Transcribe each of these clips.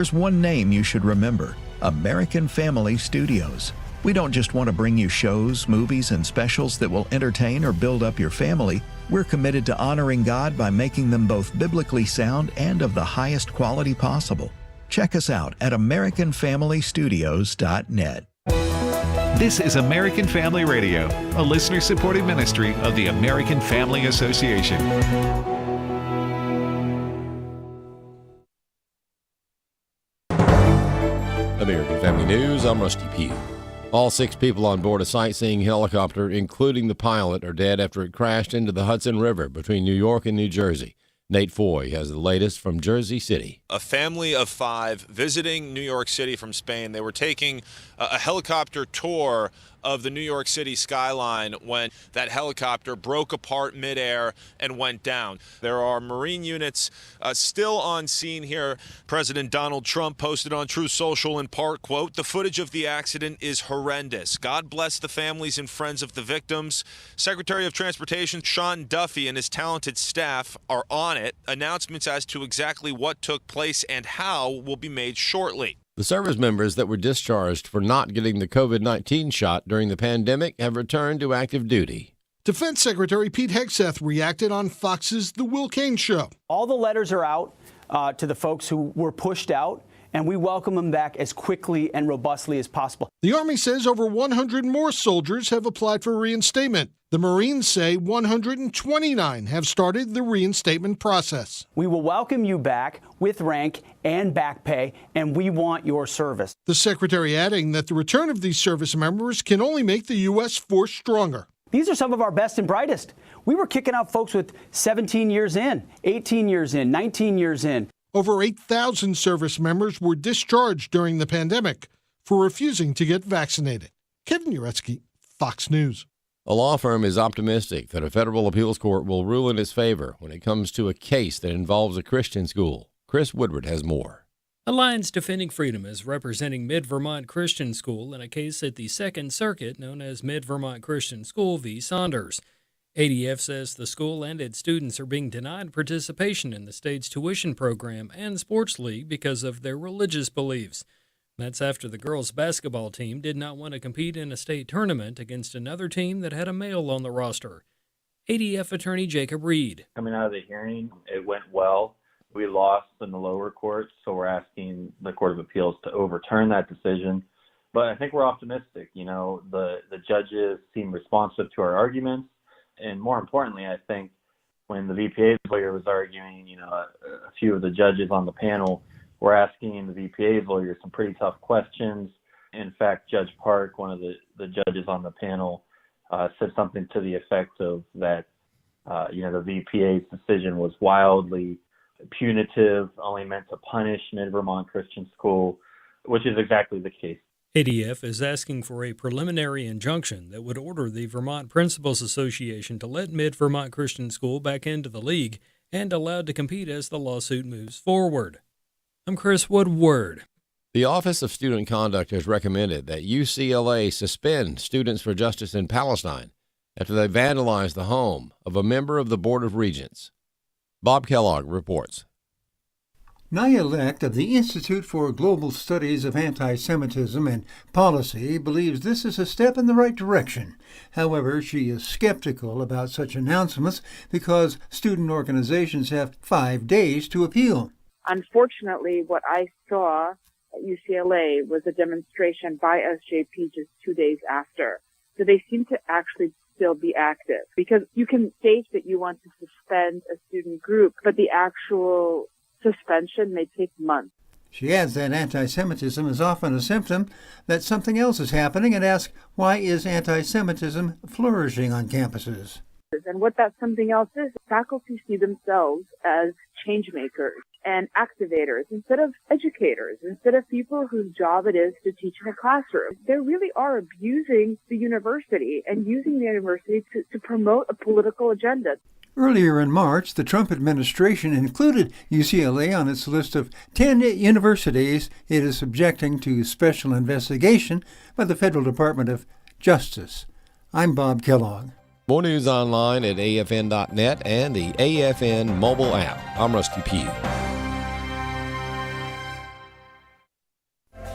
There's one name you should remember: American Family Studios. We don't just want to bring you shows, movies, and specials that will entertain or build up your family. We're committed to honoring God by making them both biblically sound and of the highest quality possible. Check us out at AmericanFamilyStudios.net. This is American Family Radio, a listener-supported ministry of the American Family Association. American Family News, I'm Rusty Pugh. All 6 people on board a sightseeing helicopter, including the pilot, are dead after it crashed into the Hudson River between New York and New Jersey. Nate Foy has the latest from Jersey City. A family of 5 visiting New York City from Spain. They were taking a helicopter tour of the New York City skyline when that helicopter broke apart midair and went down. There are Marine units still on scene here. President Donald Trump posted on Truth Social in part, quote, "The footage of the accident is horrendous. God bless the families and friends of the victims." Secretary of Transportation Sean Duffy and his talented staff are on it. Announcements as to exactly what took place and how will be made shortly. The service members that were discharged for not getting the COVID-19 shot during the pandemic have returned to active duty. Defense Secretary Pete Hegseth reacted on Fox's The Will Cain Show. All the letters are out to the folks who were pushed out, and we welcome them back as quickly and robustly as possible. The Army says over 100 more soldiers have applied for reinstatement. The Marines say 129 have started the reinstatement process. We will welcome you back with rank and back pay, and we want your service. The Secretary adding that the return of these service members can only make the U.S. force stronger. These are some of our best and brightest. We were kicking out folks with 17 years in, 18 years in, 19 years in. Over 8,000 service members were discharged during the pandemic for refusing to get vaccinated. Kevin Uretsky, Fox News. A law firm is optimistic that a federal appeals court will rule in its favor when it comes to a case that involves a Christian school. Chris Woodward has more. Alliance Defending Freedom is representing Mid-Vermont Christian School in a case at the Second Circuit known as Mid-Vermont Christian School v. Saunders. ADF says the school and its students are being denied participation in the state's tuition program and sports league because of their religious beliefs. That's after the girls' basketball team did not want to compete in a state tournament against another team that had a male on the roster. ADF attorney Jacob Reed. Coming out of the hearing, it went well. We lost in the lower courts, so we're asking the Court of Appeals to overturn that decision. But I think we're optimistic. You know, the judges seem responsive to our arguments. And more importantly, I think when the VPA's lawyer was arguing, a few of the judges on the panel were asking the VPA's lawyer some pretty tough questions. In fact, Judge Park, one of the judges on the panel, said something to the effect of that, the VPA's decision was wildly punitive, only meant to punish Mid-Vermont Christian School, which is exactly the case. ADF is asking for a preliminary injunction that would order the Vermont Principals Association to let Mid-Vermont Christian School back into the league and allowed to compete as the lawsuit moves forward. I'm Chris Woodward. The Office of Student Conduct has recommended that UCLA suspend Students for Justice in Palestine after they vandalized the home of a member of the Board of Regents. Bob Kellogg reports. Naya Lecht of the Institute for Global Studies of Anti-Semitism and Policy believes this is a step in the right direction. However, she is skeptical about such announcements because student organizations have 5 days to appeal. Unfortunately, what I saw at UCLA was a demonstration by SJP just 2 days after. So they seem to actually still be active because you can state that you want to suspend a student group, but the actual suspension may take months. She adds that anti-Semitism is often a symptom that something else is happening and asks, why is anti-Semitism flourishing on campuses? And what that something else is, faculty see themselves as change makers and activators instead of educators, instead of people whose job it is to teach in a classroom. They really are abusing the university and using the university to promote a political agenda. Earlier in March, the Trump administration included UCLA on its list of 10 universities it is subjecting to special investigation by the Federal Department of Justice. I'm Bob Kellogg. More news online at afn.net and the AFN mobile app. I'm Rusty Pugh.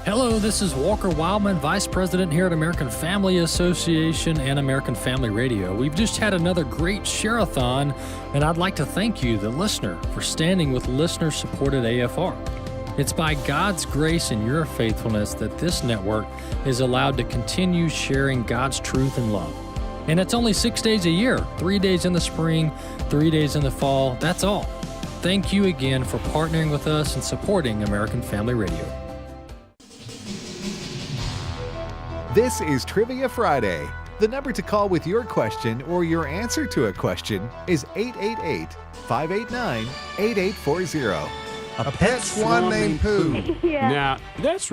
Hello, this is Walker Wildman, Vice President here at American Family Association and American Family Radio. We've just had another great share-a-thon, and I'd like to thank you, the listener, for standing with listener-supported AFR. It's by God's grace and your faithfulness that this network is allowed to continue sharing God's truth and love. And it's only 6 days a year, 3 days in the spring, 3 days in the fall, that's all. Thank you again for partnering with us and supporting American Family Radio. This is Trivia Friday. The number to call with your question or your answer to a question is 888-589-8840. A pet swan named Pooh. Yeah. Now, that's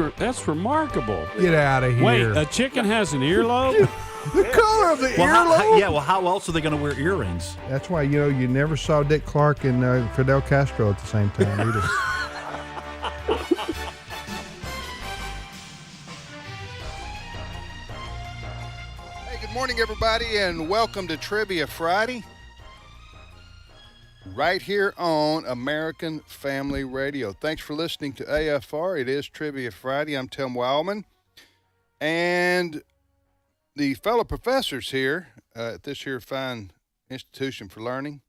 remarkable. Get out of here. Wait, a chicken has an earlobe? The color of the earlobe? How else are they going to wear earrings? That's why, you never saw Dick Clark and Fidel Castro at the same time either. Good morning, everybody, and welcome to Trivia Friday, right here on American Family Radio. Thanks for listening to AFR. It is Trivia Friday. I'm Tim Wildman, and the fellow professors here at this here fine institution for learning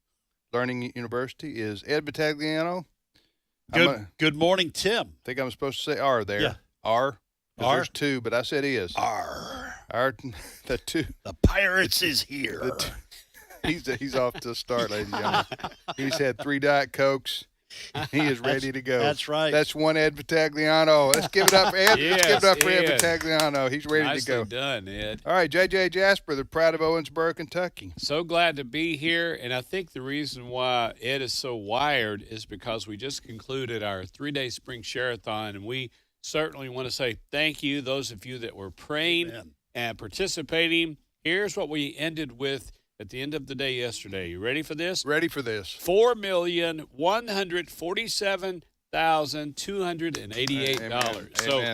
University, is Ed Battagliano. Good morning, Tim. I think I'm supposed to say R there. Yeah. R. R. There's two, but I said is. R. The two. The Pirates is here. He's off to start, ladies and gentlemen. He's had 3 Diet Cokes. He is ready to go. That's right. That's one Ed Battagliano. Let's give it up, Ed. Yes, Let's give it up for Ed Ed. Battagliano. He's ready Nicely to go. done, Ed. All right, J.J. Jasper, the pride of Owensboro, Kentucky. So glad to be here, and I think the reason why Ed is so wired is because we just concluded our 3-day spring share-a-thon, and we certainly want to say thank you, those of you that were praying and participating. Here's what we ended with at the end of the day yesterday. You ready for this? Ready for this. $4,147,288. Amen. So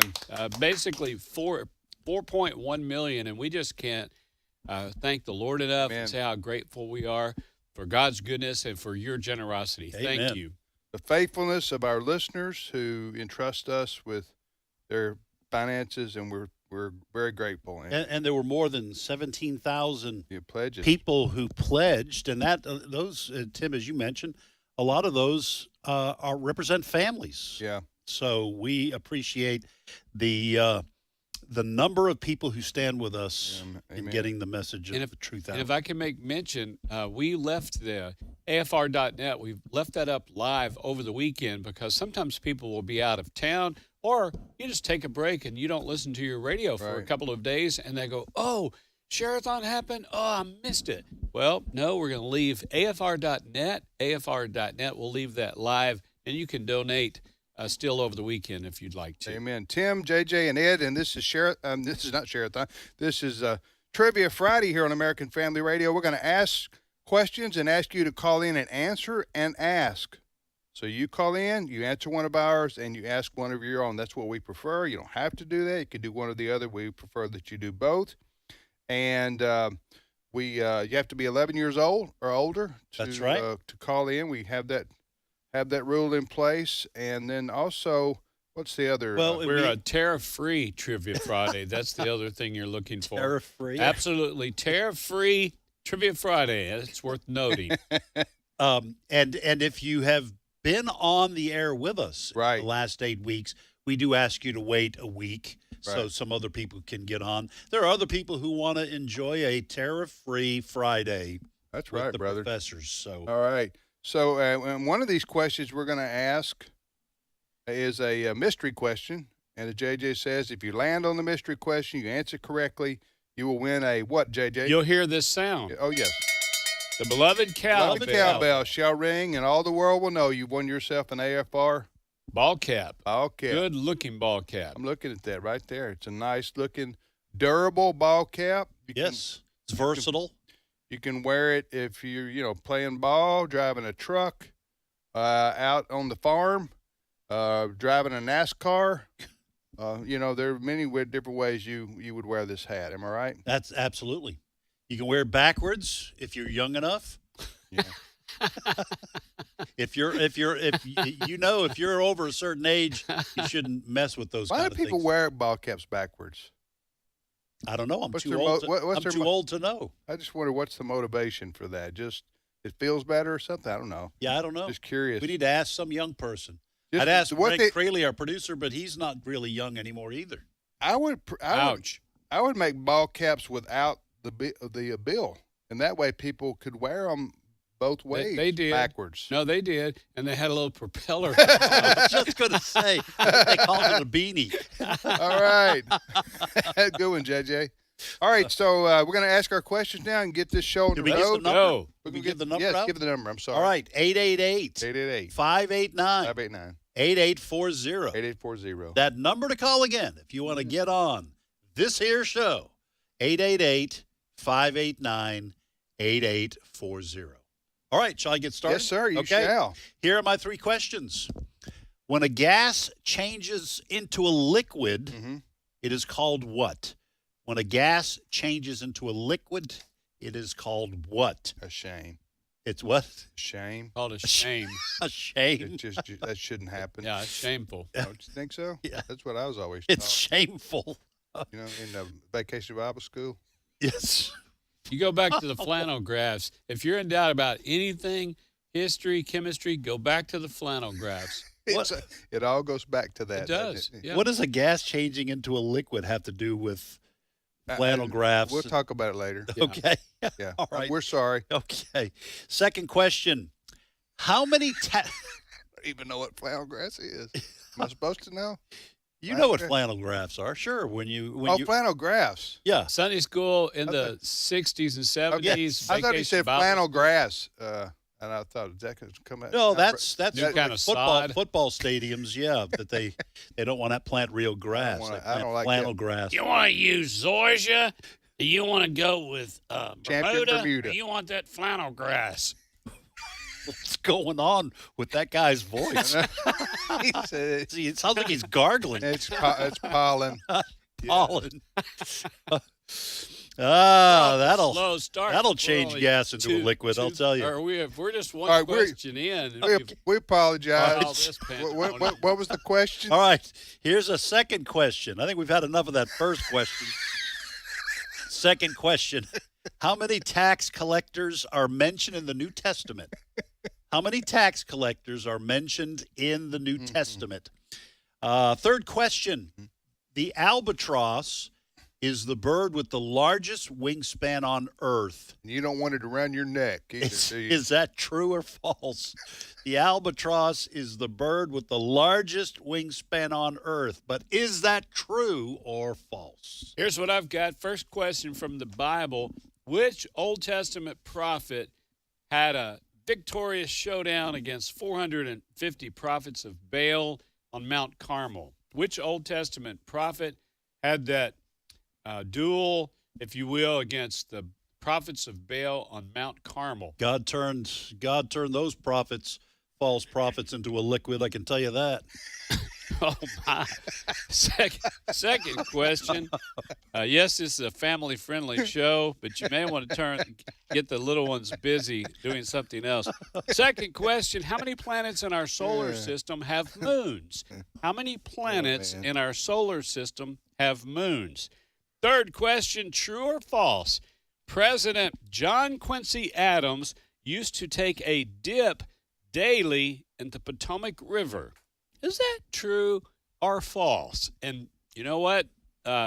basically $4.1 million, and we just can't thank the Lord enough and say how grateful we are for God's goodness and for your generosity. Amen. Thank you. The faithfulness of our listeners who entrust us with their finances, and we're very grateful. And there were more than 17,000 pledges. people who pledged, and that those, Tim, as you mentioned, a lot of those represent families. Yeah. So we appreciate the number of people who stand with us in getting the message of the truth out. And if I can make mention, we left the AFR.net. We've left that up live over the weekend because sometimes people will be out of town, or you just take a break and you don't listen to your radio for a couple of days, and they go, oh, share-a-thon happened? Oh, I missed it. Well, no, we're going to leave AFR.net. AFR.net, we'll leave that live, and you can donate still over the weekend if you'd like to. Amen. Tim, JJ, and Ed, and this is this is not share-a-thon. This is Trivia Friday here on American Family Radio. We're going to ask questions and ask you to call in and answer and ask. So you call in, you answer one of ours, and you ask one of your own. That's what we prefer. You don't have to do that. You can do one or the other. We prefer that you do both. And you have to be 11 years old or older That's right. To call in. We have that rule in place. And then also, what's the other? Well, we're a tariff-free Trivia Friday. That's the other thing you're looking for. Tariff-free? Absolutely. Tariff-free Trivia Friday. It's worth noting. And if you have been on the air with us the last 8 weeks, we do ask you to wait a week so some other people can get on. There are other people who want to enjoy a tariff-free Friday. That's with right, the brother. Professors. So all right. So one of these questions we're going to ask is a mystery question, and as JJ says, if you land on the mystery question, you answer correctly, you will win a what, JJ? You'll hear this sound. Oh yes. The beloved cowbell shall ring, and all the world will know you've won yourself an AFR ball cap. Ball cap. Good-looking ball cap. I'm looking at that right there. It's a nice-looking, durable ball cap. It's versatile. You can wear it if you're, playing ball, driving a truck, out on the farm, driving a NASCAR. There are many different ways you would wear this hat. Am I right? That's absolutely. You can wear it backwards if you're young enough. Yeah. If you're over a certain age, you shouldn't mess with those. Why kind do of people things. wear ball caps backwards? I don't know. I'm What's too their old. what's I'm their too old to know. I just wonder what's the motivation for that. Just it feels better or something. I don't know. Yeah, I don't know. Just curious. We need to ask some young person. Just I'd ask what Frank Crayley, our producer, but he's not really young anymore either. I would make ball caps without the bill, and that way people could wear them both ways. They did backwards. No, they did, and they had a little propeller. I was just going to say they called it a beanie. All right, good one, JJ. All right, so we're going to ask our questions now and get this show on the Did we road. give the number? Did we give the number Yes, out? give the number. I'm sorry. All right, 888-589-8840. 8840. That number to call again if you want to get on this here show, 888-589-8840. All right, shall I get started? Yes, sir, you shall. Here are my 3 questions. When a gas changes into a liquid, it is called what? When a gas changes into a liquid, it is called what? A shame. It's what? Shame. Called a shame. A shame. It just that shouldn't happen. Yeah, it's shameful. Don't you think so? Yeah. That's what I was always It's taught. shameful. You know, in the Vacation Bible School. Yes. You go back to the flannel graphs. If you're in doubt about anything, history, chemistry, go back to the flannel graphs. It all goes back to that. It does. doesn't it? Yeah. What does a gas changing into a liquid have to do with flannel graphs? We'll talk about it later. Okay. Yeah. All right. We're sorry. Okay. Second question. How many I don't even know what flannel grass is. Am I supposed to know? You know what flannel graphs are, sure. When you flannel graphs. Yeah. Sunday school in the 60s and 70s. I thought he said Bible flannel grass, and I thought that could come out. No, that's kind of football stadiums. Yeah, that they don't want to plant real grass. I don't like flannel that. grass. You want to use Zoysia? Do you want to go with Champion Bermuda. Or you want that flannel grass? What's going on with that guy's voice? See, it sounds like he's gargling. It's pollen. Pollen. That'll slow start. that'll We're change only gas into a liquid. I'll tell you. We're just one All right, question in. We apologize. All this What was the question? All right, here's a second question. I think we've had enough of that first question. Second question. How many tax collectors are mentioned in the New Testament? How many tax collectors are mentioned in the New Testament? Third question. The albatross is the bird with the largest wingspan on Earth. You don't want it around your neck either, do you? Is that true or false? The albatross is the bird with the largest wingspan on Earth. But is that true or false? Here's what I've got. First question from the Bible. Which Old Testament prophet had a victorious showdown against 450 prophets of Baal on Mount Carmel? Which Old Testament prophet had that duel, if you will, against the prophets of Baal on Mount Carmel? God turned those false prophets, into a liquid. I can tell you that. Oh, my. Second question. Yes, this is a family-friendly show, but you may want to get the little ones busy doing something else. Second question, how many planets in our solar system have moons? How many planets in our solar system have moons? Third question, true or false? President John Quincy Adams used to take a dip daily in the Potomac River. Is that true or false? And you know what?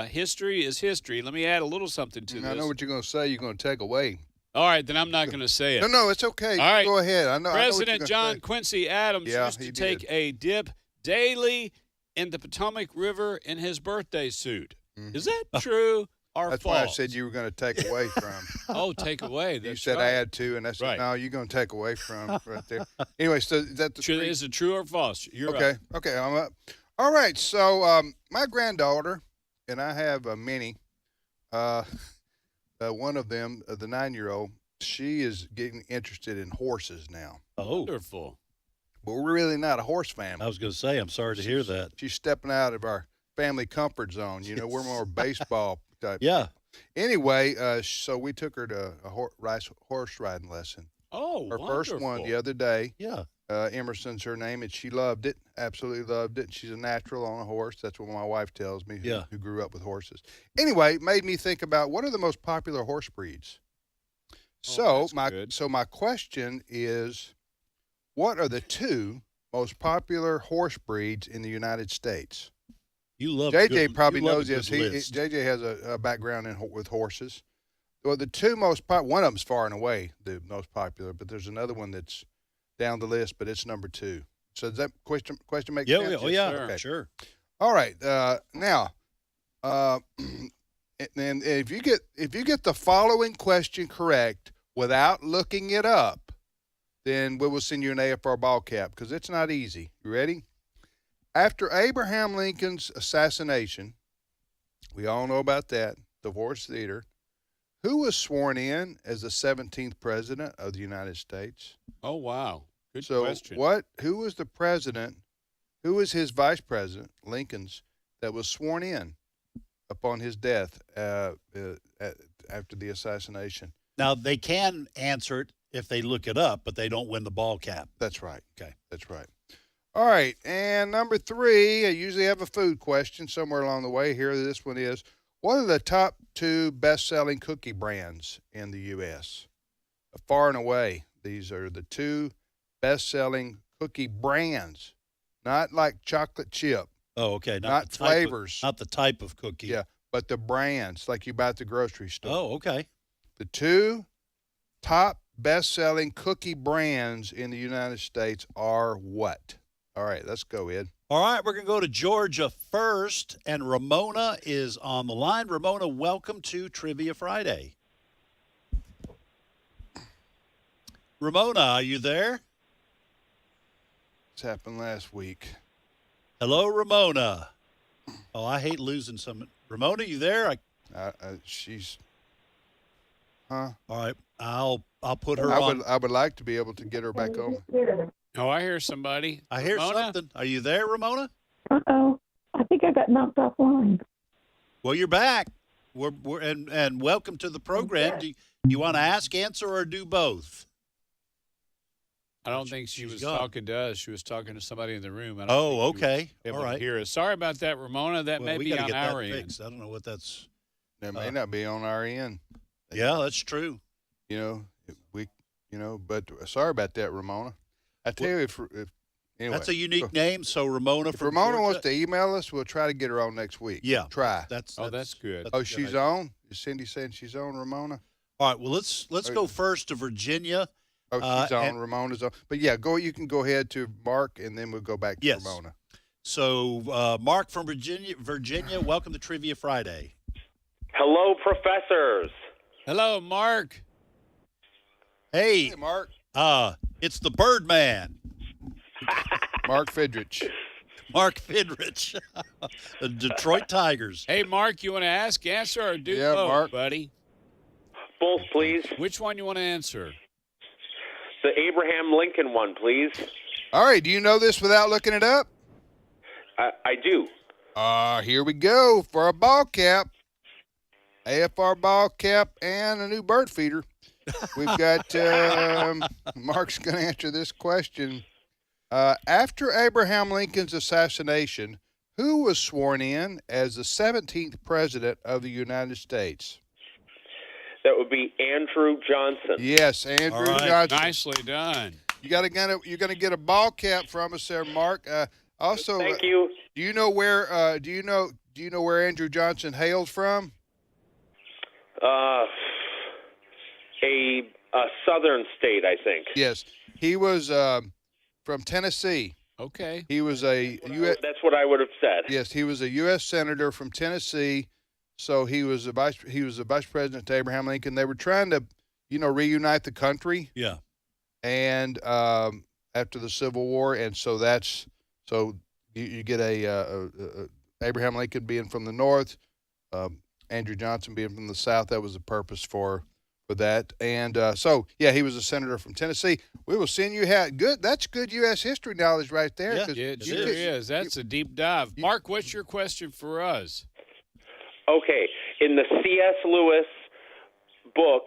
History is history. Let me add a little something to this. I know what you're going to say. You're going to take away. All right, then I'm not going to say it. No, it's okay. All right. Go ahead. I know. President John Quincy Adams used to he take did. a dip daily in the Potomac River in his birthday suit. Is that true or That's false? why I said you were going to take away from. Oh, take away. You That's said right. add to, and I said, Right. no, you're going to take away from right there. Anyway, so is that the three? Is it true or false? You're Okay. up. Okay, I'm up. All right, so my granddaughter, and I have many, one of them, the 9-year-old, she is getting interested in horses now. Oh. Wonderful. But we're really not a horse family. I was going to say, I'm sorry to hear that. She's stepping out of our family comfort zone. You know, we're more baseball type. Yeah. Anyway, so we took her to a horse riding lesson. Oh, her first one wonderful. the other day. Yeah. Emerson's her name, and she loved it, absolutely loved it. She's a natural on a horse. That's what my wife tells me, who grew up with horses. Anyway, it made me think about what are the most popular horse breeds. So my question is, what are the 2 most popular horse breeds in the United States? You love JJ probably you love knows a this. good list. JJ has a background with horses. Well, the 2 most one of them's far and away the most popular, but there's another one that's down the list, but it's number 2. So does that question make sense? Oh yeah, Okay. Sure. All right. Now, and if you get the following question correct without looking it up, then we will send you an AFR ball cap because it's not easy. You ready? After Abraham Lincoln's assassination, we all know about that, the Horse Theater. Who was sworn in as the 17th president of the United States? Oh, wow. Good So question. who was the president, who was his vice president, Lincoln's, that was sworn in upon his death after the assassination? Now, they can answer it if they look it up, but they don't win the ball cap. That's right. Okay. That's right. All right. And number 3, I usually have a food question somewhere along the way here. This one is, what are the top 2 best-selling cookie brands in the U.S.? Far and away, these are the 2 best-selling cookie brands, not like chocolate chip. Oh, okay. Not the type flavors. not the type of cookie. Yeah, but the brands like you buy at the grocery store. Oh, okay. The 2 top best-selling cookie brands in the United States are what? All right, let's go, Ed. All right, we're going to go to Georgia first, and Ramona is on the line. Ramona, welcome to Trivia Friday. Ramona, are you there? This happened last week. Hello, Ramona. Oh, I hate losing some. Ramona, you there? She's. Huh? All right, I'll put her on. I would like to be able to get her back on. Oh, I hear somebody. I hear Ramona? something. Are you there, Ramona? Uh-oh. I think I got knocked offline. Well, you're back. And welcome to the program. Do you want to ask, answer, or do both? I don't think she was gone. talking to us. She was talking to somebody in the room. I don't Oh, think she was okay. able All to right. hear us. Sorry about that, Ramona. That Well, may we be gotta on get that our end. fixed. I don't know what that's. That may not be on our end. Yeah, that's true. But sorry about that, Ramona. I tell you, if anyway, That's a unique name. So Ramona if from Ramona Georgia. wants to email us, we'll try to get her on next week. Yeah, try. That's good. Oh, she's on. Is Cindy saying she's on, Ramona? All right. Well, let's go first to Virginia. Oh, she's on. Ramona's on. But yeah, you can go ahead to Mark, and then we'll go back to Ramona. So, Mark from Virginia, welcome to Trivia Friday. Hello, professors. Hello, Mark. Hey, Mark. It's the Birdman. Mark Fidrich. Mark Fidrich. The Detroit Tigers. Hey, Mark, you want to ask, answer, or do Yeah, both, Mark. buddy? Both, please. Which one you want to answer? The Abraham Lincoln one, please. All right. Do you know this without looking it up? I do. Here we go for a ball cap. AFR ball cap and a new bird feeder. We've got Mark's going to answer this question. After Abraham Lincoln's assassination, who was sworn in as the 17th president of the United States? That would be Andrew Johnson. Yes, Andrew All right, Johnson. nicely done. You're gonna get a ball cap from us there, Mark. Also, Thank you. Do you know where? Do you know where Andrew Johnson hails from? A southern state, I think. Yes, he was from Tennessee. Okay. He was a U.S. That's what I would have said. Yes, he was a U.S. senator from Tennessee. So he was a vice president to Abraham Lincoln. They were trying to, reunite the country. Yeah. And after the Civil War, and so you get a Abraham Lincoln being from the north, Andrew Johnson being from the south. That was the purpose for that. And he was a senator from Tennessee. We will send you good. That's good U.S. history knowledge right there. Yeah, 'cause It you sure could- is. That's a deep dive. Mark, what's your question for us? Okay. In the C.S. Lewis book,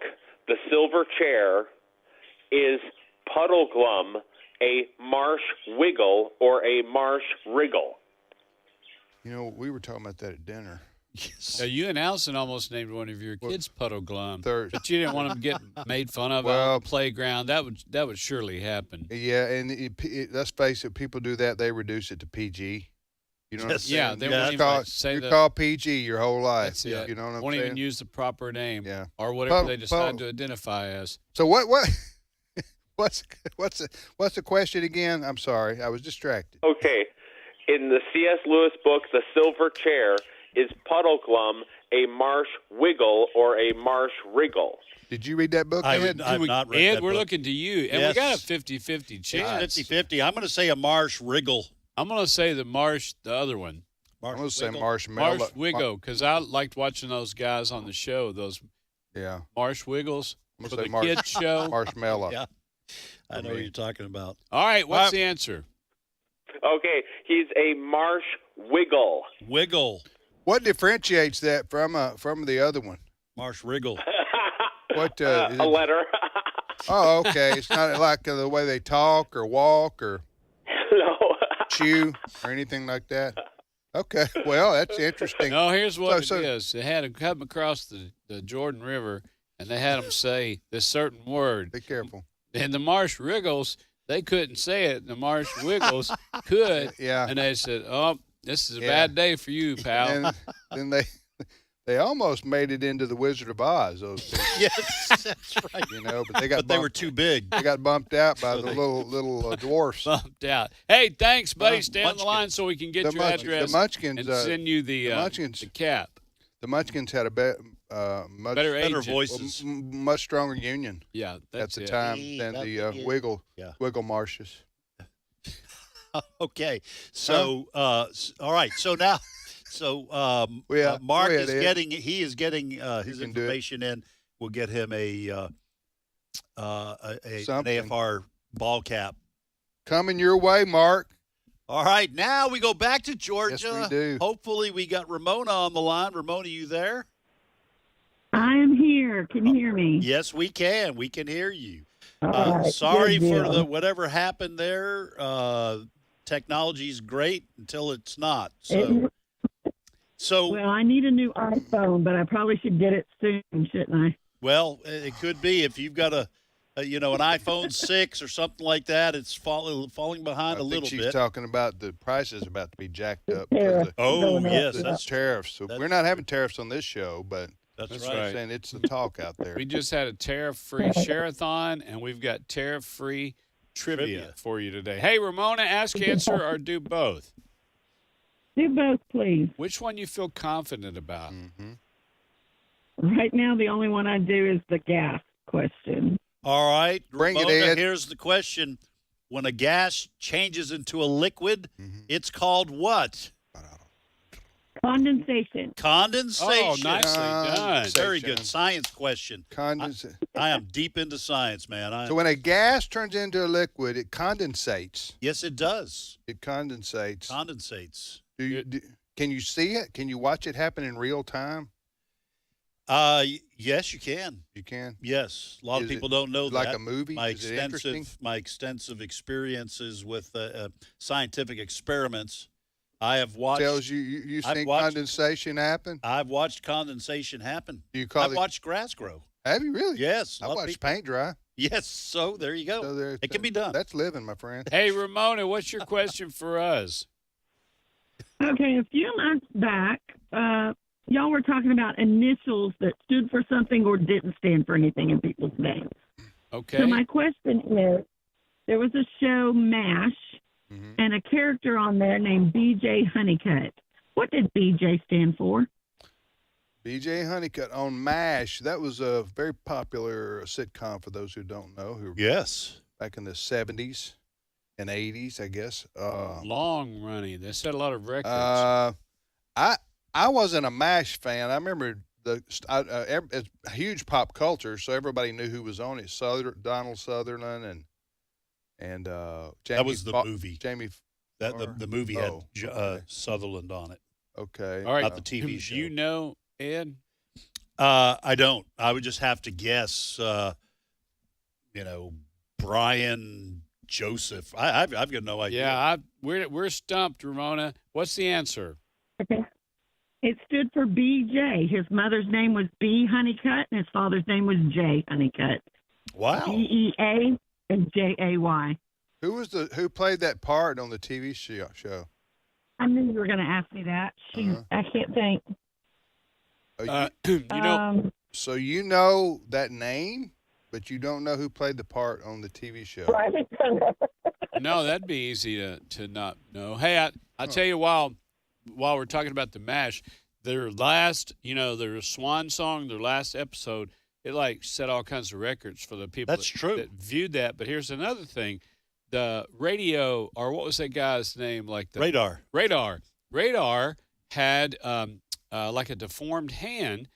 The Silver Chair, Is Puddleglum a marsh wiggle or a marsh wriggle? You know, we were talking about that at dinner. Yes. You and Allison almost named one of your kids Puddleglum, but you didn't want them to get made fun of on the playground. That would surely happen. Yeah, and let's face it, people do that. They reduce it to PG. You know what I'm saying? Yeah, they won't even say you're called PG your whole life. That's it. You know what I'm saying? Won't even use the proper name. Yeah. Or whatever they decide to identify as. So what's the question again? I'm sorry, I was distracted. Okay. In the C.S. Lewis book, The Silver Chair, is Puddleglum a marsh wiggle or a marsh wriggle? Did you read that book, Ed? I've not read Ed, that we're book. looking to you. And we got a 50-50 chance. 50-50. I'm going to say a marsh wriggle. I'm going to say the other one. I'm going to say marshmallow. Marsh Wiggle, because I liked watching those guys on the show, those Marsh Wiggles for the kids show. Marshmallow. Yeah, I know what you're talking about. All right, what's the answer? Okay, he's a marsh wiggle. Wiggle. What differentiates that from the other one? Marsh wriggle. What? A letter. Oh, okay. It's not like the way they talk or walk or chew or anything like that. Okay, well, that's interesting. No, here's what it is. They had them come across the Jordan River, and they had them say this certain word. Be careful. And the Marsh Wriggles, they couldn't say it. And the Marsh Wiggles could. Yeah. And they said, "Oh, this is a bad day for you, pal." And then they almost made it into the Wizard of Oz. Those people. Yes, that's right. You know, but they were too big. They got bumped out by the little dwarfs. Bumped out. Hey, thanks, buddy. Stay on the line so we can get your address the Munchkins, and send you the cap. The Munchkins had a much better voices, much stronger union. Yeah, at the time than the Wiggle Marshes. Okay, so all right, so now, Mark is getting his information in. We'll get him an AFR ball cap coming your way, Mark. All right, now we go back to Georgia. Yes, we do. Hopefully, we got Ramona on the line. Ramona, you there? I am here. Can you hear me? Yes, we can. We can hear you. All right, sorry good for deal. the whatever happened there. Technology's great until it's not. So well, I need a new iPhone, but I probably should get it soon, shouldn't I? Well, it could be if you've got an iPhone 6 or something like that. It's falling behind a little bit. She's talking about the prices about to be jacked up. Yes, that's tariffs. So we're not having tariffs on this show, but that's right. I'm saying it's the talk out there. We just had a tariff-free share-a-thon, and we've got tariff-free trivia for you today. Hey, Ramona, ask, answer, or do both. Do both, please. Which one you feel confident about? Mm-hmm. Right now, the only one I do is the gas question. All right, Bring Ramona, it, Ed. here's the question. When a gas changes into a liquid, it's called what? Condensation. Condensation. Oh, nicely done. Very good science question. Condensation. I am deep into science, man. So when a gas turns into a liquid, it condensates. Yes, it does. It condensates. Condensates. Can you see it? Can you watch it happen in real time? Yes, you can. You can. Yes, a lot of people don't know that. Like a movie? My Is it interesting? My extensive experiences with scientific experiments. I have watched. Tells you've seen condensation happen. I've watched condensation happen. I've watched grass grow. Have you really? Yes. I watched paint dry. Yes. So there you go. So it can be done. That's living, my friend. Hey, Ramona, what's your question for us? Okay, a few months back, y'all were talking about initials that stood for something or didn't stand for anything in people's names. Okay. So my question is, there was a show, MASH, and a character on there named B.J. Honeycutt. What did B.J. stand for? B.J. Honeycutt on MASH. That was a very popular sitcom for those who don't know. Yes. Back in the 70s and 80s, I guess. Long running. They set a lot of records. I wasn't a MASH fan. I remember it's a huge pop culture, so everybody knew who was on it. Donald Sutherland and Jamie. That was the movie. Jamie. The movie had Sutherland on it. Okay. All right. Not the TV show. Do you know, Ed? I don't. I would just have to guess. Brian Joseph. I've got no idea. Yeah, we're stumped, Ramona. What's the answer? Okay. It stood for BJ. His mother's name was B. Honeycutt, and his father's name was J. Honeycutt. Wow. BEA and JAY. Who played that part on the TV show? I knew you were going to ask me that. I can't think. So you know that name, but you don't know who played the part on the TV show. No, that'd be easy to not know. Hey, I'll tell you while we're talking about the MASH, their last, their swan song, their last episode, it like set all kinds of records for the people that viewed that. But here's another thing. The radio, or what was that guy's name? Like the Radar. Radar had like a deformed hand,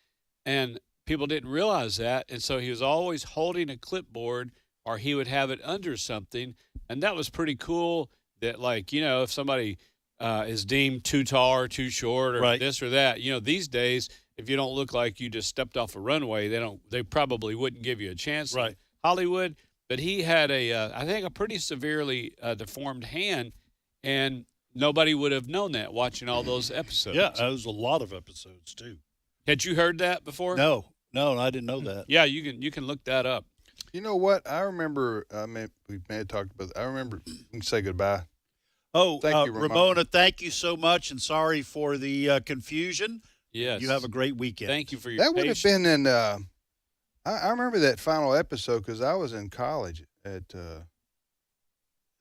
and people didn't realize that. And so he was always holding a clipboard, or he would have it under something. And that was pretty cool that, like, if somebody is deemed too tall or too short or this or that, these days, if you don't look like you just stepped off a runway, they probably wouldn't give you a chance in Hollywood. But he had I think a pretty severely deformed hand, and nobody would have known that watching all those episodes. Yeah, that was a lot of episodes too. Had you heard that before? No, I didn't know that. Yeah, you can look that up. You know what? I remember. We may have talked about. I remember. You can say goodbye. Oh, thank you, Ramona. Thank you so much, and sorry for the confusion. Yes, you have a great weekend. Thank you for your. That would have been in. I remember that final episode because I was in college at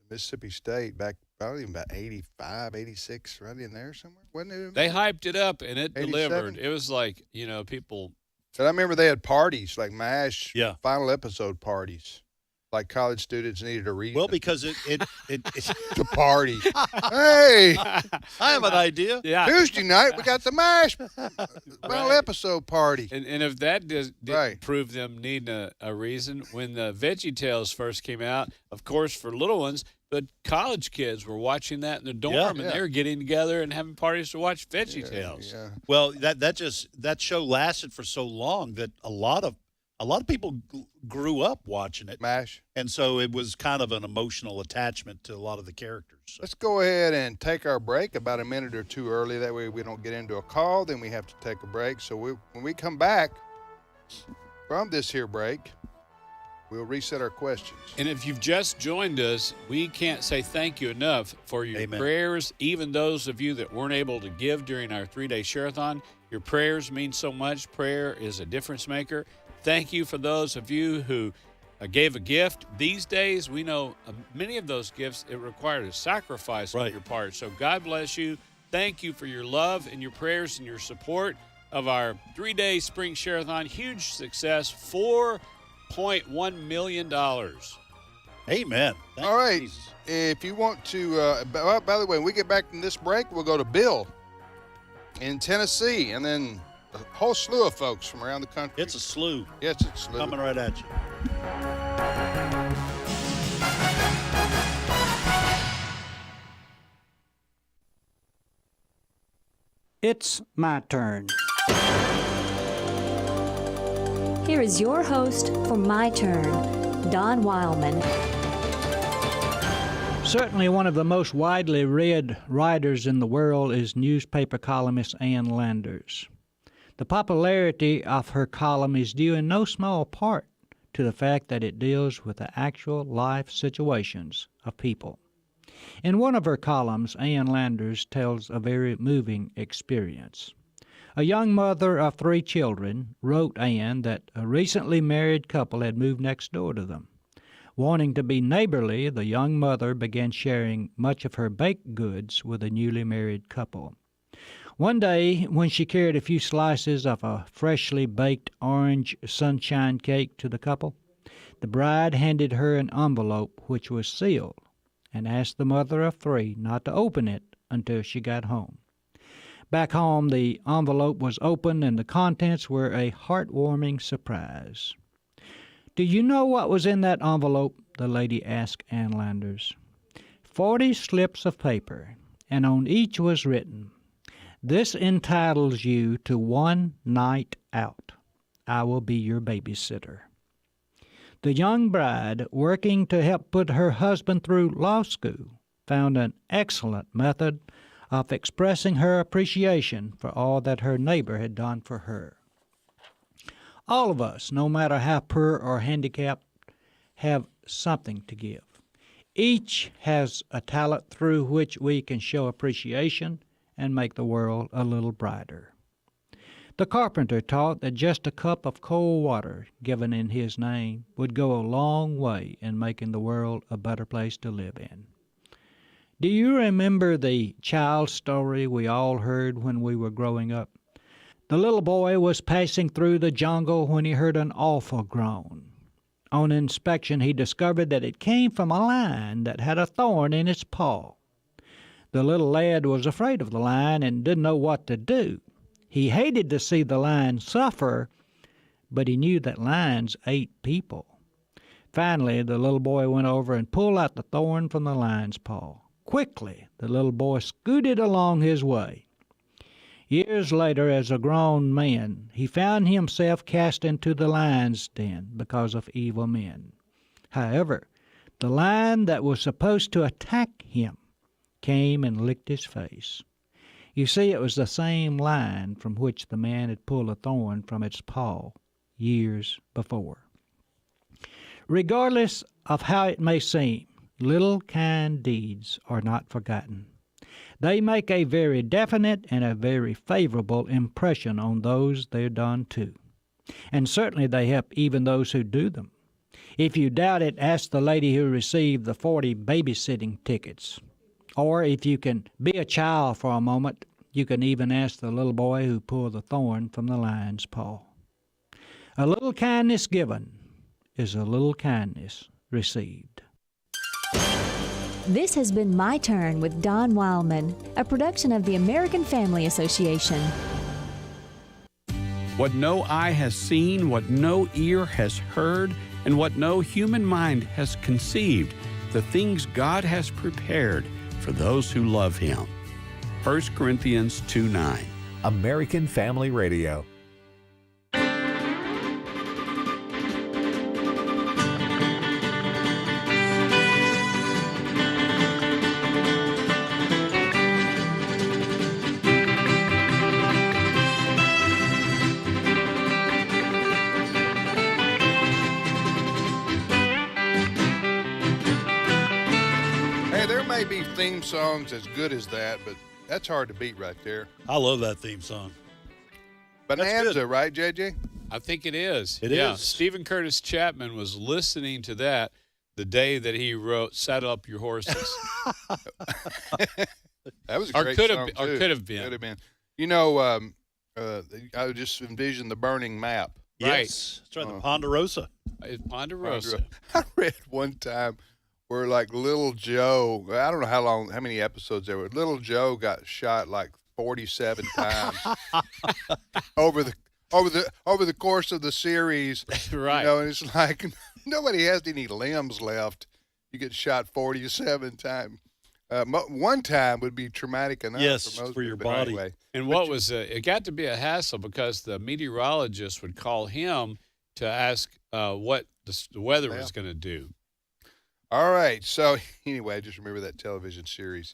Mississippi State back probably about 85, 86, right in there somewhere, wasn't it? They hyped it up and it 87? delivered. It was like, people. But I remember they had parties, like MASH final episode parties. Like college students needed a reason. Well, because it the party. Hey, I have an idea. Yeah. Tuesday night we got the MASH final episode party. And if that didn't prove them needing a reason, when the VeggieTales first came out, of course for little ones, but college kids were watching that in the dorm, and they were getting together and having parties to watch VeggieTales. Yeah. Well, that show lasted for so long that a lot of people grew up watching it. MASH. And so it was kind of an emotional attachment to a lot of the characters. So. Let's go ahead and take our break about a minute or two early. That way we don't get into a call. Then we have to take a break. So when we come back from this here break, we'll reset our questions. And if you've just joined us, we can't say thank you enough for your prayers, even those of you that weren't able to give during our 3-day share-a-thon. Your prayers mean so much. Prayer is a difference maker. Thank you for those of you who gave a gift. These days, we know many of those gifts, it required a sacrifice on your part. So God bless you. Thank you for your love and your prayers and your support of our 3-day spring share-a-thon. Huge success, $4.1 million. Amen. All right. Jesus. If you want to, by the way, when we get back from this break, we'll go to Bill in Tennessee, and then a whole slew of folks from around the country. It's a slew. Yes, it's a slew. Coming right at you. It's my turn. Here is your host for My Turn, Don Wildman. Certainly one of the most widely read writers in the world is newspaper columnist Ann Landers. The popularity of her column is due in no small part to the fact that it deals with the actual life situations of people. In one of her columns, Ann Landers tells a very moving experience. A young mother of 3 children wrote Ann that a recently married couple had moved next door to them. Wanting to be neighborly, the young mother began sharing much of her baked goods with the newly married couple. One day, when she carried a few slices of a freshly baked orange sunshine cake to the couple, the bride handed her an envelope which was sealed and asked the mother of 3 not to open it until she got home. Back home, the envelope was opened and the contents were a heartwarming surprise. "Do you know what was in that envelope?" the lady asked Ann Landers. 40 slips of paper, and on each was written, "This entitles you to 1 night out. I will be your babysitter." The young bride, working to help put her husband through law school, found an excellent method of expressing her appreciation for all that her neighbor had done for her. All of us, no matter how poor or handicapped, have something to give. Each has a talent through which we can show appreciation and make the world a little brighter. The carpenter taught that just a cup of cold water given in his name would go a long way in making the world a better place to live in. Do you remember the child story we all heard when we were growing up? The little boy was passing through the jungle when he heard an awful groan. On inspection, he discovered that it came from a lion that had a thorn in its paw. The little lad was afraid of the lion and didn't know what to do. He hated to see the lion suffer, but he knew that lions ate people. Finally, the little boy went over and pulled out the thorn from the lion's paw. Quickly, the little boy scooted along his way. Years later, as a grown man, he found himself cast into the lion's den because of evil men. However, the lion that was supposed to attack him came and licked his face. You see, it was the same lion from which the man had pulled a thorn from its paw years before. Regardless of how it may seem, little kind deeds are not forgotten. They make a very definite and a very favorable impression on those they're done to. And certainly they help even those who do them. If you doubt it, ask the lady who received the 40 babysitting tickets. Or if you can be a child for a moment, you can even ask the little boy who pulled the thorn from the lion's paw. A little kindness given is a little kindness received. This has been My Turn with Don Wildman, a production of the American Family Association. What no eye has seen, what no ear has heard, and what no human mind has conceived, the things God has prepared for those who love Him. 1 Corinthians 2:9. American Family Radio. Theme songs as good as that, but that's hard to beat right there. I love that theme song. Bonanza, right, JJ? I think it is. It is. Stephen Curtis Chapman was listening to that the day that he wrote "Saddle Up Your Horses." That was a great song, too. Or could have been. Could have been. You know, I just envisioned the burning map. Yes, that's right. The Ponderosa. It's Ponderosa. I read one time where like Little Joe, I don't know how many episodes there were. Little Joe got shot like 47 times over the course of the series. Right. You know, and it's like nobody has any limbs left. You get shot 47 times. One time would be traumatic enough. Yes, for most for your people, body. anyway. And what was it got to be a hassle because the meteorologist would call him to ask what the weather was going to do. All right. So anyway, I just remember that television series.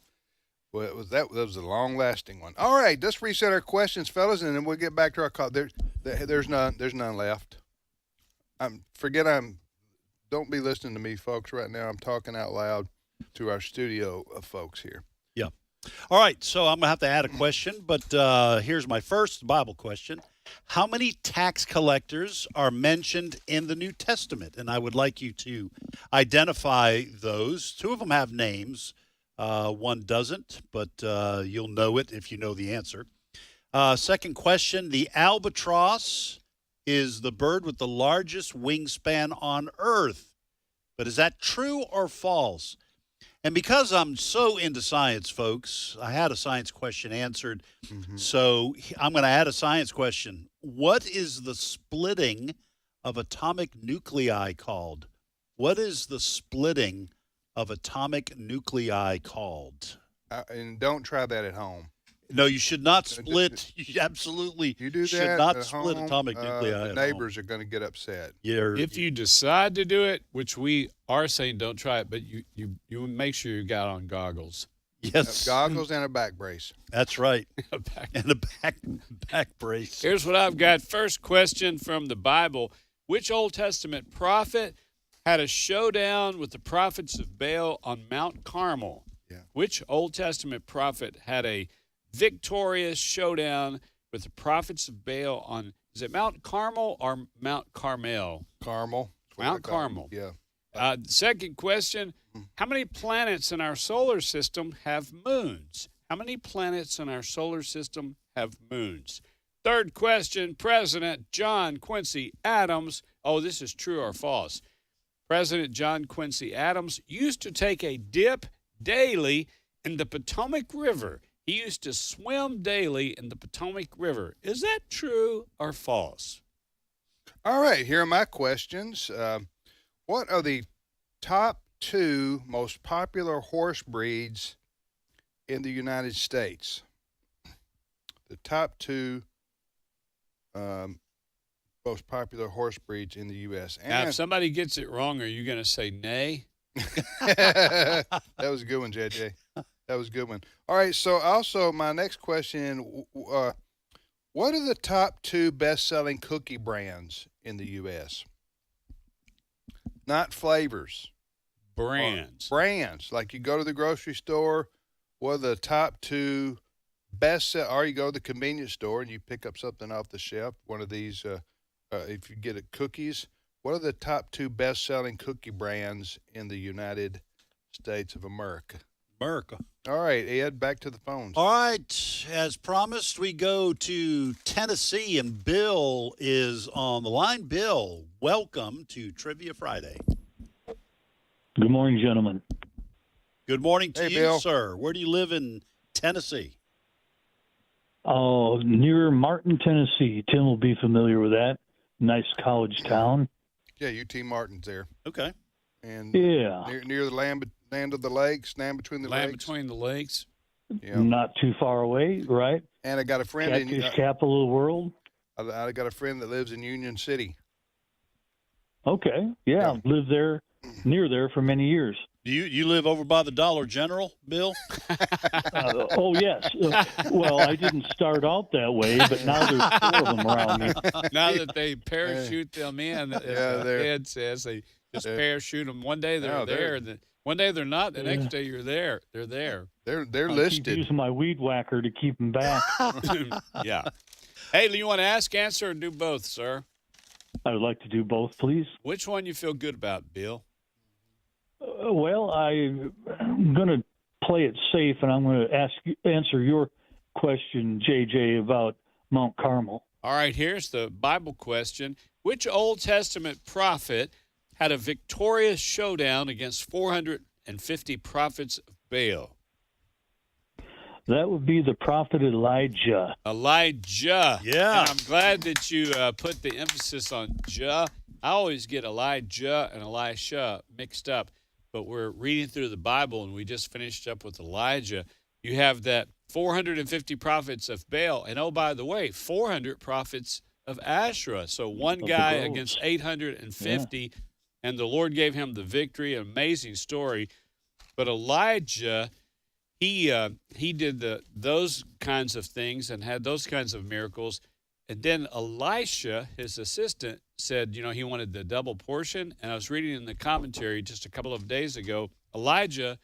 Well, that was a long-lasting one. All right, let's reset our questions, fellas, and then we'll get back to our call. There's none left. Don't be listening to me, folks, right now. I'm talking out loud to our studio of folks here. Yeah. All right, so I'm going to have to add a question, but here's my first Bible question. How many tax collectors are mentioned in the New Testament? And I would like you to identify those. Two of them have names. One doesn't, but you'll know it if you know the answer. Second question, the albatross is the bird with the largest wingspan on earth. But is that true or false? And because I'm so into science, folks, I had a science question answered. Mm-hmm. So I'm going to add a science question. What is the splitting of atomic nuclei called? What is the splitting of atomic nuclei called? And don't try that at home. No, you should not split. You absolutely You do should that not at split home, atomic nuclei. the at neighbors are going to get upset. Yeah. If you decide to do it, which we are saying don't try it, but you make sure you got on goggles. Yes. Goggles and a back brace. That's right. And a back brace. Here's what I've got. First question from the Bible. Which Old Testament prophet had a showdown with the prophets of Baal on Mount Carmel? Yeah. Which Old Testament prophet had a victorious showdown with the prophets of Baal on, is it Mount Carmel or Mount Carmel? Carmel. Mount Carmel. Yeah. Second question, how many planets in our solar system have moons? How many planets in our solar system have moons? Third question, President John Quincy Adams, oh, this is true or false. President John Quincy Adams used to take a dip daily in the Potomac River. He used to swim daily in the Potomac River. Is that true or false? All right, here are my questions. What are the top 2 most popular horse breeds in the United States? The top 2 most popular horse breeds in the U.S. Now, if somebody gets it wrong, are you going to say nay? That was a good one, JJ. That was a good one. All right, so also my next question, what are the top 2 best-selling cookie brands in the U.S.? Not flavors. Brands. Brands. Like you go to the grocery store, what are the top 2 or you go to the convenience store and you pick up something off the shelf, one of these, if you get it, cookies, what are the top 2 best-selling cookie brands in the United States of America? All right, Ed, back to the phones. All right, as promised, we go to Tennessee, and Bill is on the line. Bill, welcome to Trivia Friday. Good morning, gentlemen. Good morning to you, Bill. sir. Where do you live in Tennessee? Oh, near Martin, Tennessee. Tim will be familiar with that. Nice college town. Yeah, UT Martin's there. Okay. And Yeah. near the land of the lakes, land between the Land lakes. between the lakes. Yeah. Not too far away, right? And I got a friend in Catfish capital of the world. I got a friend that lives in Union City. Okay. Yeah, lived there, near there for many years. Do you live over by the Dollar General, Bill? Oh, yes. Well, I didn't start out that way, but now there's 4 of them around me. Now that they parachute them in, as Ed says, they just parachute them. One day they're there, one day they're not. The next day you're there. They're there. They're I listed. keep using my weed whacker to keep them back. Yeah. Hey, do you want to ask, answer, or do both, sir? I would like to do both, please. Which one you feel good about, Bill? Well, I'm going to play it safe, and I'm going to answer your question, JJ, about Mount Carmel. All right, here's the Bible question. Which Old Testament prophet had a victorious showdown against 450 prophets of Baal? That would be the prophet Elijah. Elijah. Yeah. And I'm glad that you put the emphasis on "jah." I always get Elijah and Elisha mixed up, but we're reading through the Bible, and we just finished up with Elijah. You have that 450 prophets of Baal, and oh, by the way, 400 prophets of Asherah. So one guy against 850, and the Lord gave him the victory. An amazing story. But Elijah, he did those kinds of things and had those kinds of miracles. And then Elisha, his assistant, said, he wanted the double portion. And I was reading in the commentary just a couple of days ago, Elijah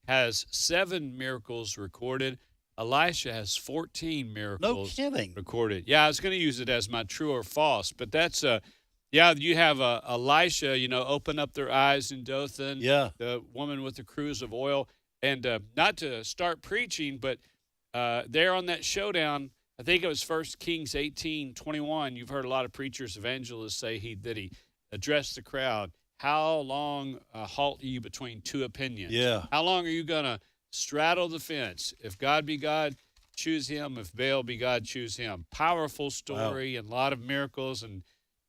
has 7 miracles recorded. Elisha has 14 miracles recorded. Yeah, I was going to use it as my true or false, but that's you have Elisha, open up their eyes in Dothan. Yeah. The woman with the cruse of oil. And not to start preaching, but there on that showdown, I think it was 1 Kings 18:21. You've heard a lot of preachers, evangelists say that he addressed the crowd. How long halt you between 2 opinions? Yeah. How long are you going to straddle the fence? If God be God, choose him. If Baal be God, choose him. Powerful story and a lot of miracles and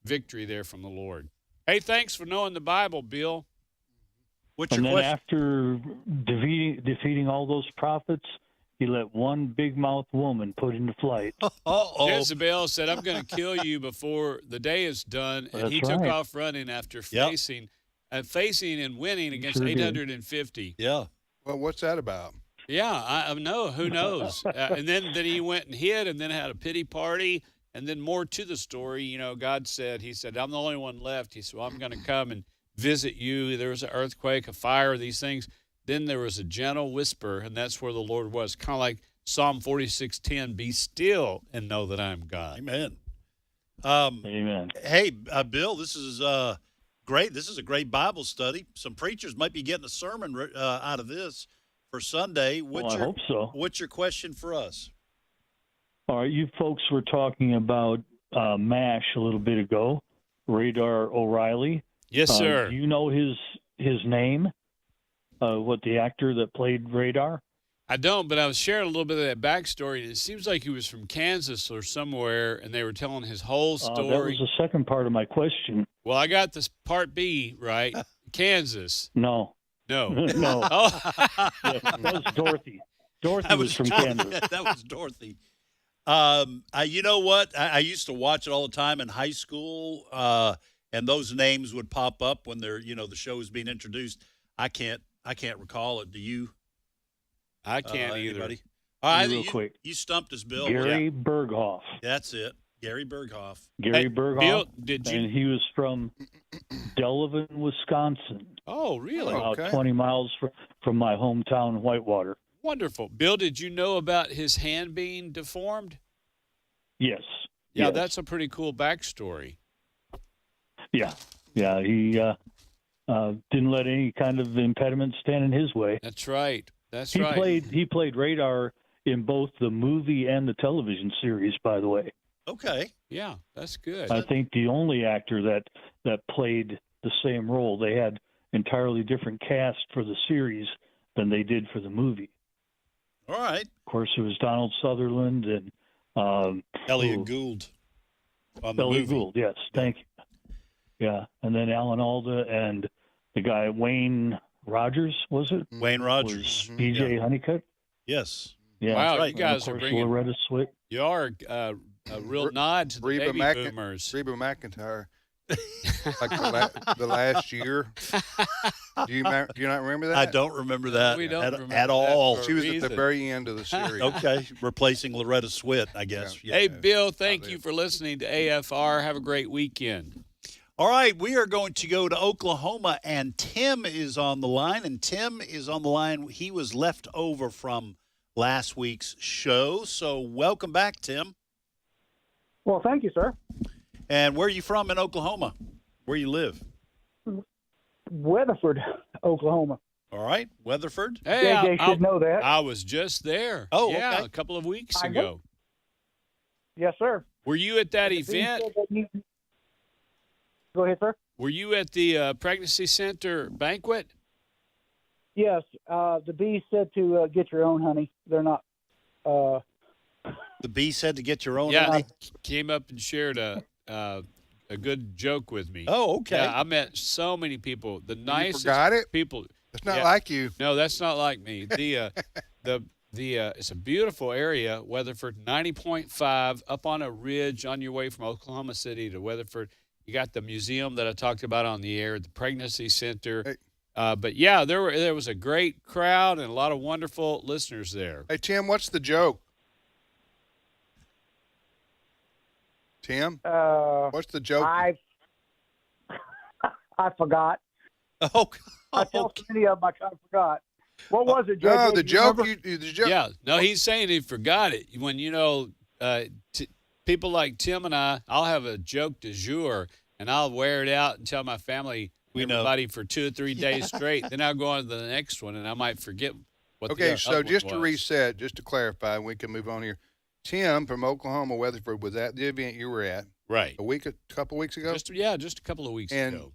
victory there from the Lord. Hey, thanks for knowing the Bible, Bill. What's your and then question? after defeating all those prophets, he let one big mouth woman put into flight. Jezebel said, I'm going to kill you before the day is done. And he took off running after facing and winning against 850. Yeah. Well, what's that about? Yeah, I know. Who knows? And then he went and hid and then had a pity party. And then more to the story, you know, God said, he said, I'm the only one left. He said, well, I'm going to come and visit you. There was an earthquake, a fire, these things. Then there was a gentle whisper, and that's where the Lord was. Kind of like Psalm 46:10, be still and know that I am God. Amen. Amen. Hey, Bill, this is great. This is a great Bible study. Some preachers might be getting a sermon out of this for Sunday. I hope so. What's your question for us? All right, you folks were talking about MASH a little bit ago, Radar O'Reilly. Yes, sir. Do you know his name? What the actor that played Radar? I don't, but I was sharing a little bit of that backstory. It seems like he was from Kansas or somewhere, and they were telling his whole story. That was the second part of my question. Well, I got this part B right. Kansas. No. No. No. Oh. Yeah, that was Dorothy. Dorothy was from Kansas. That was Dorothy. You know what? I used to watch it all the time in high school, and those names would pop up when they're, the show is being introduced. I can't recall it. Do you? I can't either. Anybody? All right, real quick. You stumped us, Bill. Gary Berghoff. That's it. Gary Berghoff. Gary Berghoff. Bill, did you? And he was from Delavan, Wisconsin. Oh, really? About 20 miles from my hometown, Whitewater. Wonderful. Bill, did you know about his hand being deformed? Yes. Yeah, yes. That's a pretty cool backstory. Yeah. Yeah, he didn't let any kind of impediment stand in his way. That's right. He played Radar in both the movie and the television series, by the way. Okay. Yeah, that's good. I think the only actor that played the same role. They had entirely different cast for the series than they did for the movie. All right. Of course, it was Donald Sutherland and Elliot Gould. Elliot Gould, yes. Thank you. Yeah, and then Alan Alda and the guy Wayne Rogers, was it? Wayne Rogers. B.J. Honeycutt? Yes. Yeah. Wow, right. you guys are bringing Loretta Swit. You are a real nod to the baby boomers. Reba McEntire. Like the last year. Do you not remember that? I don't remember that We don't remember at all. She was at the very end of the series. Okay, replacing Loretta Swit, I guess. Yeah. Hey, Bill, thank you for listening to AFR. Have a great weekend. All right, we are going to go to Oklahoma, and Tim is on the line. He was left over from last week's show. So welcome back, Tim. Well, thank you, sir. And where are you from in Oklahoma? Where you live? Weatherford, Oklahoma. All right, Weatherford. Hey, JJ should know that. I was just there. Oh, yeah, okay. a couple of weeks I know. ago. Yes, sir. Were you at that event? Go ahead, sir. Were you at the pregnancy center banquet? Yes. The bee said to get your own honey. They're not. The bee said to get your own. Yeah, honey? came up and shared a good joke with me. Oh, okay. Yeah, I met so many people. The nicest forgot it? people. It's not like you. No, that's not like me. The it's a beautiful area, Weatherford, 90.5 up on a ridge on your way from Oklahoma City to Weatherford. You got the museum that I talked about on the air, the pregnancy center. Hey. But yeah, there was a great crowd and a lot of wonderful listeners there. Hey, Tim, what's the joke? Tim? What's the joke? I forgot. Oh, I tell so many of them I forgot. What was it, JJ? No, the Do you joke. remember? The joke. Yeah, no, he's saying he forgot it. When people like Tim and I'll have a joke du jour, and I'll wear it out and tell my family, everybody for 2 or 3 days straight. Then I'll go on to the next one, and I might forget what Okay, the so other just one to was. reset, just to clarify, we can move on here. Tim from Oklahoma, Weatherford, was at the event you were at. Right. A couple weeks ago? Just a couple of weeks and ago.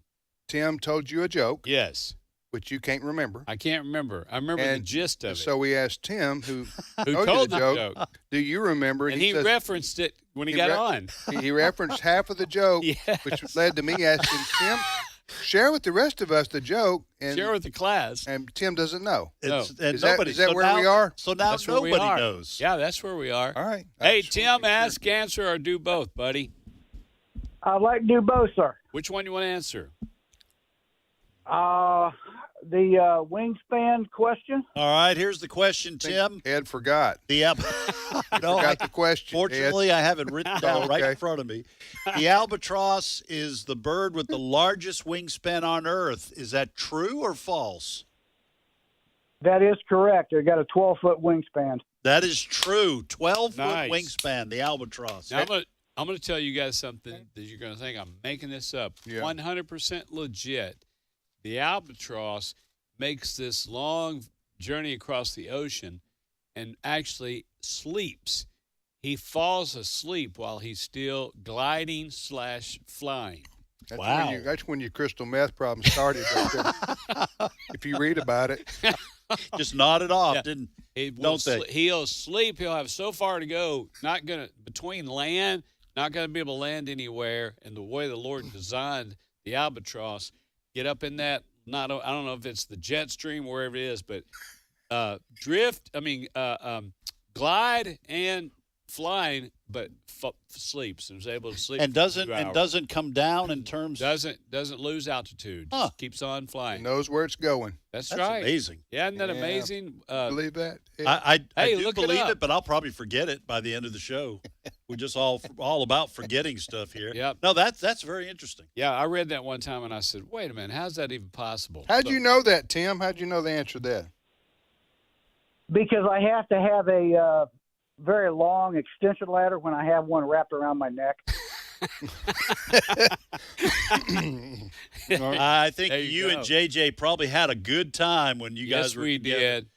Tim told you a joke. Yes. Which you can't remember. I can't remember. I remember the gist of it. So we asked Tim, who told the joke, do you remember? And he says, referenced it when he got on. He referenced half of the joke, which led to me asking Tim, Share with the rest of us the joke. And, Share with the class. And Tim doesn't know. No. Is that where we are? So now That's where we nobody are. knows. Yeah, that's where we are. All right. Hey, Tim, ask, answer, or do both, buddy. I'd like to do both, sir. Which one you want to answer? The wingspan question. All right, here's the question, Tim. Ed forgot. No, forgot the question. Fortunately, Ed. I have it written down right in front of me. The albatross is the bird with the largest wingspan on Earth. Is that true or false? That is correct. They got a 12-foot wingspan. That is true. 12-foot Nice. wingspan, the albatross. Now, I'm going to tell you guys something that you're going to think I'm making this up. 100% legit. The albatross makes this long journey across the ocean and actually sleeps. He falls asleep while he's still gliding/flying. That's when your crystal meth problem started. If you read about it. Just nodded off, Yeah. didn't Don't they? He'll sleep. He'll have so far to go, between land, not going to be able to land anywhere. And the way the Lord designed the albatross, get up in that, I don't know if it's the jet stream, wherever it is, but glide and flying, but sleeps and is able to sleep and for 2 hours. doesn't come down in terms doesn't lose altitude. Just keeps on flying. He knows where it's going. That's right. Amazing. Yeah, isn't that amazing? Believe that? I do look believe it, it, but I'll probably forget it by the end of the show. We're just all about forgetting stuff here. Yep. No, that's very interesting. Yeah, I read that one time and I said, "Wait a minute, how's that even possible?" How'd you know that, Tim? How'd you know the answer to that? Because I have to have a very long extension ladder when I have one wrapped around my neck. I think There you go. and JJ probably had a good time when you guys Yes, were we together. did.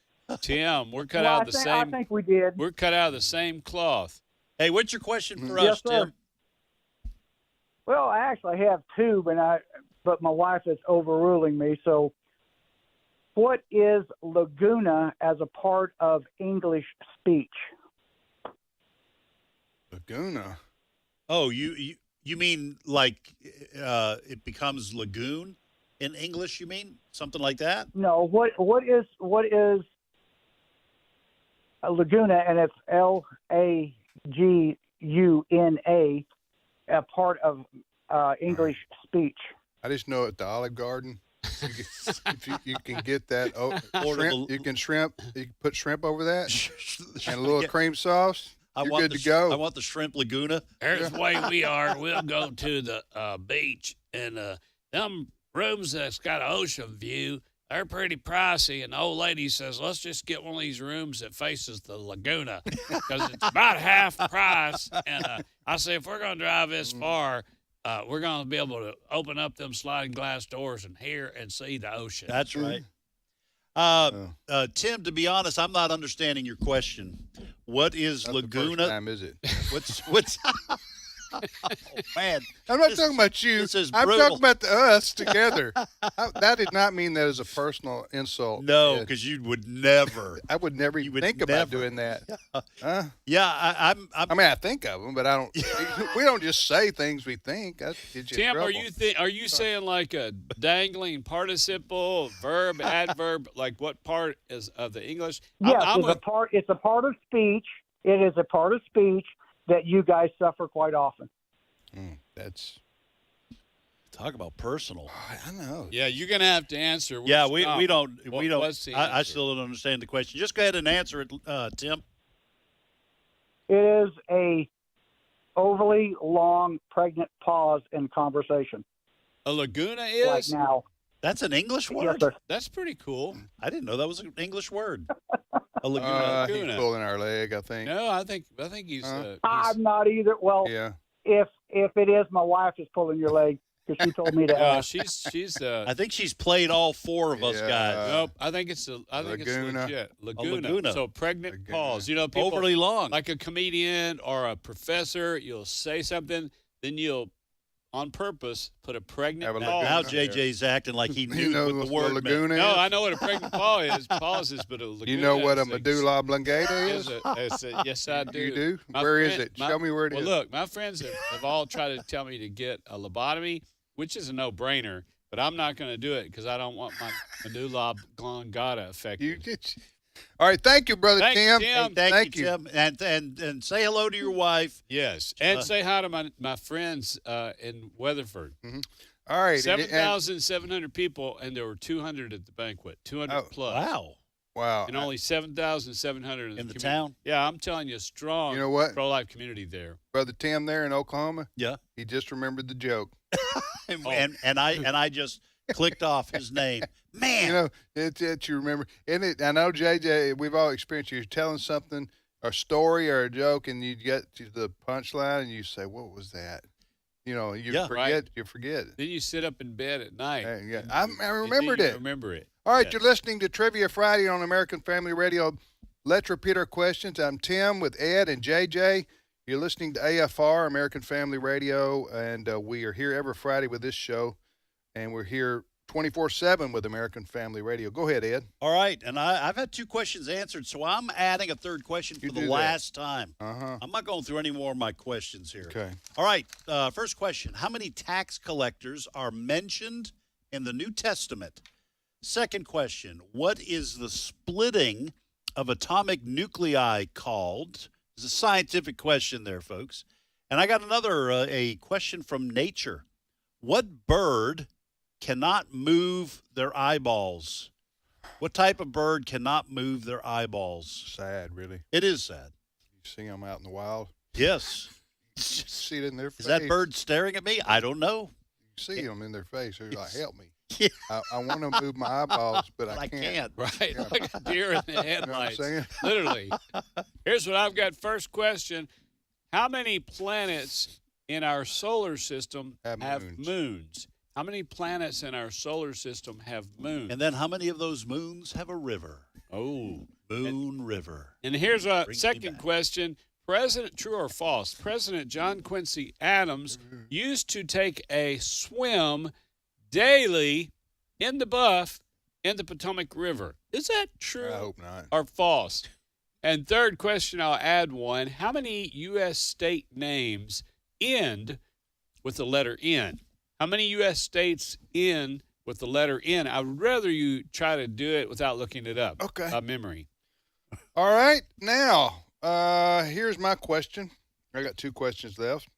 Tim, we're cut No, out I of the think- same. I think we did. We're cut out of the same cloth. Hey, what's your question for Yes, us, sir. Tim? Well, I actually have two, but my wife is overruling me. So, what is Laguna as a part of English speech? Laguna. Oh, you mean like it becomes lagoon in English? You mean something like that? No, what is a Laguna, and it's Laguna, a part of English speech. I just know at the Olive Garden, you can get that shrimp. You can put shrimp over that and a little cream sauce. You're good to go. I want the shrimp Laguna. There's the way we are. We'll go to the beach, and them rooms that's got an ocean view, they're pretty pricey. And the old lady says, let's just get one of these rooms that faces the Laguna because it's about half price. And I say, if we're going to drive this far, we're going to be able to open up them sliding glass doors and hear and see the ocean. That's right. Tim, to be honest, I'm not understanding your question. What is Not Laguna? The first time, is it? What's oh, man. I'm not talking about you. This is I'm brutal. talking about us together. That did not mean that as a personal insult. No, because you would never. I would never even think about doing that. Yeah, I'm I mean, I think of them, but I don't. We don't just say things we think. That gets you in Tim, trouble. are you saying like a dangling participle, verb, adverb? Like what part is of the English? Yes, it's a part of speech. It is a part of speech that you guys suffer quite often. That's talk about personal. I know. Yeah, you're gonna have to answer. Yeah, we don't. What's the I answer? still don't understand the question. Just go ahead and answer it, Tim. It is a overly long, pregnant pause in conversation. A Laguna is Like now. That's an English Yes, word. sir. That's pretty cool. I didn't know that was an English word. A Laguna. He's pulling our leg, I think. No, I think he's. I'm not either. Well, Yeah. if it is, my wife is pulling your leg because she told me to ask. she's. I think she's played all four of us guys. Nope, I think it's Laguna. legit. A Laguna. Laguna. So pregnant pause. You know, people Overly long. like a comedian or a professor. You'll say something, then you'll, on purpose, put a pregnant Have a pause. Now Laguna. JJ's acting like he knew know what the what word Laguna meant. No, is? I know what a pregnant pause is, but a Laguna. You know what a is medulla oblongata is? Yes, I do. You do? My Where is friend- it? Show me where it well, is. look, my friends have all tried to tell me to get a lobotomy, which is a no-brainer. but I'm not going to do it because I don't want my medulla oblongata affected. All right, thank you, Brother Thanks, Tim. Tim. Thank you, Tim. And say hello to your wife. Yes, and say hi to my friends in Weatherford. Mm-hmm. All right. 7,700 people, and there were 200 at the banquet, 200 plus. Wow. And only 7,700 in the the town? Yeah, I'm telling you, strong You know what? pro-life community there. Brother Tim there in Oklahoma. Yeah. He just remembered the joke. and I just clicked off his name. Man. You know, it's you remember. I know, JJ, we've all experienced you're telling something, a story or a joke, and you get to the punchline and you say, what was that? You know, you forget. Right. You forget it. Then you sit up in bed at night. Yeah. I remembered it. Remember it. All right, Yes. You're listening to Trivia Friday on American Family Radio. Let's repeat our questions. I'm Tim with Ed and JJ. You're listening to AFR, American Family Radio, and we are here every Friday with this show, and we're here 24/7 with American Family Radio. Go ahead, Ed. All right, and I've had 2 questions answered, so I'm adding a third question for the last time. I'm not going through any more of my questions here. Okay. All right, first question. How many tax collectors are mentioned in the New Testament? Second question. What is the splitting of atomic nuclei called? It's a scientific question there, folks. And I got another a question from nature. What bird cannot move their eyeballs? What type of bird cannot move their eyeballs? Sad, really. It is sad. You see them out in the wild? Yes. You see it in their face. Is that bird staring at me? I don't know. You see them in their face. They're like, help me. Yeah. I want to move my eyeballs, but I can't. Right, Yeah. like a deer in the You know what I'm headlights. saying? Literally. Here's what I've got. First question. How many planets in our solar system have moons? How many planets in our solar system have moons? And then how many of those moons have a river? Oh. Moon River. And here's a Brings me second back. question. True or false? President John Quincy Adams used to take a swim daily in the Buff in the Potomac River. Is that true? I hope not. Or false? And third question, I'll add one. How many U.S. state names end with the letter N? How many U.S. states end with the letter N? I would rather you try to do it without looking it up. Okay. Memory. All right. Now, here's my question. I got 2 questions left.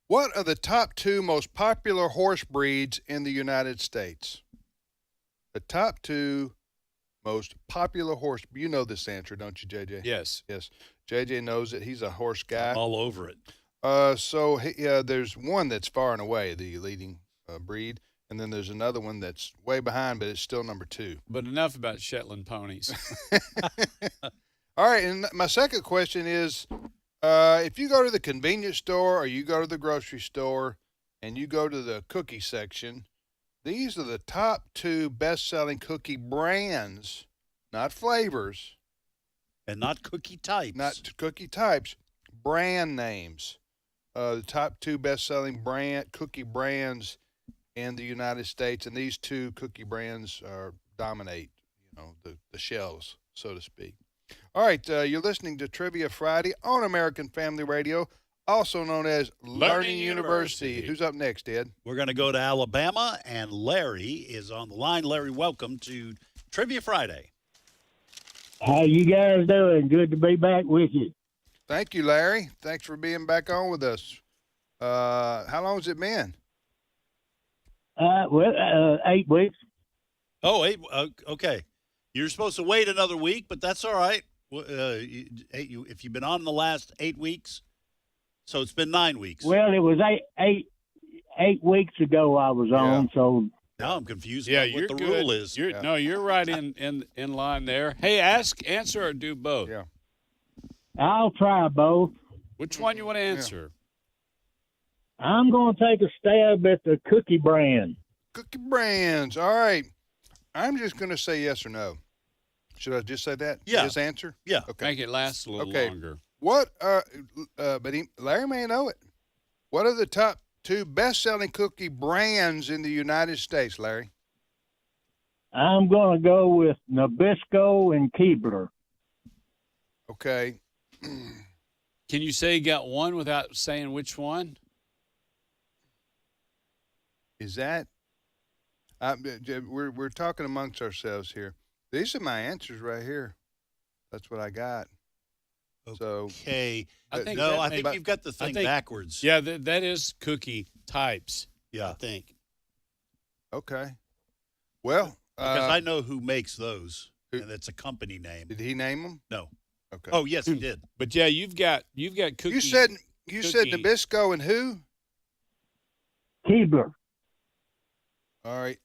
What are the top 2 most popular horse breeds in the United States? The top 2 most popular horse. You know this answer, don't you, JJ? Yes. Yes. JJ knows it. He's a horse guy. All over it. So there's one that's far and away the leading breed, and then there's another one that's way behind, but it's still number 2. But enough about Shetland ponies. All right, and my second question is, if you go to the convenience store or you go to the grocery store and you go to the cookie section, these are the top 2 best-selling cookie brands, not flavors. And not cookie types. Not cookie types, brand names. The top 2 best-selling cookie brands in the United States, and these 2 cookie brands dominate, the shelves, so to speak. All right, you're listening to Trivia Friday on American Family Radio, also known as Learning University. Who's up next, Ed? We're going to go to Alabama, and Larry is on the line. Larry, welcome to Trivia Friday. How you guys doing? Good to be back with you. Thank you, Larry. Thanks for being back on with us. How long has it been? 8 weeks. Oh, 8. Okay. You're supposed to wait another week, but that's all right. If you've been on the last 8 weeks, so it's been 9 weeks. Well, it was eight weeks ago I was on, so now I'm confused Yeah, about you're what the good. rule is. No, you're right in line there. Hey, answer, or do both. Yeah. I'll try both. Which one you want to answer? I'm going to take a stab at the cookie brand. Cookie brands. All right. I'm just going to say yes or no. Should I just say that? Yeah. His answer? Yeah. Okay. Make it last a little longer. What Larry may know it. What are the top 2 best-selling cookie brands in the United States, Larry? I'm going to go with Nabisco and Keebler. Okay. Can you say you got one without saying which one? Is that? We're talking amongst ourselves here. These are my answers right here. That's what I got. So Okay. I think you've got the thing backwards. Yeah, that is cookie types. Yeah. I think. Okay. Well, because I know who makes those, and it's a company name. Did he name them? No. Okay. Oh, yes, he did. But yeah, you've got cookie. You said Nabisco and who? Keebler. All right.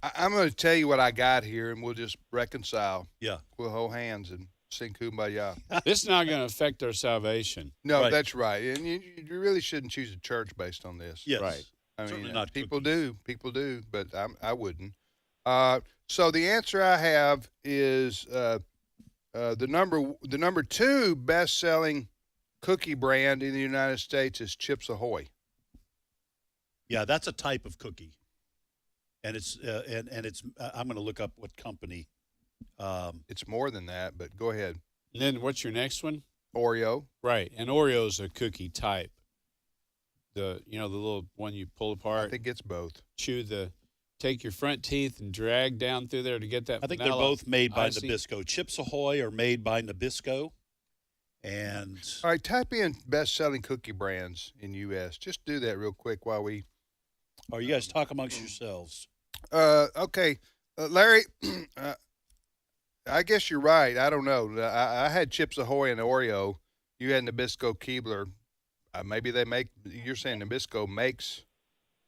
I'm going to tell you what I got here, and we'll just reconcile. Yeah. We'll hold hands and sing Kumbaya. This is not going to affect our salvation. No, that's right. And you really shouldn't choose a church based on this. Yes. Right. I Certainly mean, not people cookies. do, but I wouldn't. So the answer I have is the number 2 best-selling cookie brand in the United States is Chips Ahoy. Yeah, that's a type of cookie, and it's and it's. I'm going to look up what company. It's more than that, but go ahead. And then what's your next one? Oreo. Right, and Oreo's a cookie type. The little one you pull apart. I think it's both. Take your front teeth and drag down through there to get that. I think vanilla they're both made by icing. Nabisco. Chips Ahoy are made by Nabisco, and All right, type in best-selling cookie brands in U.S. Just do that real quick while we. you guys talk amongst yourselves. Okay, Larry. I guess you're right. I don't know. I had Chips Ahoy and Oreo. You had Nabisco Keebler. Maybe they make. You're saying Nabisco makes.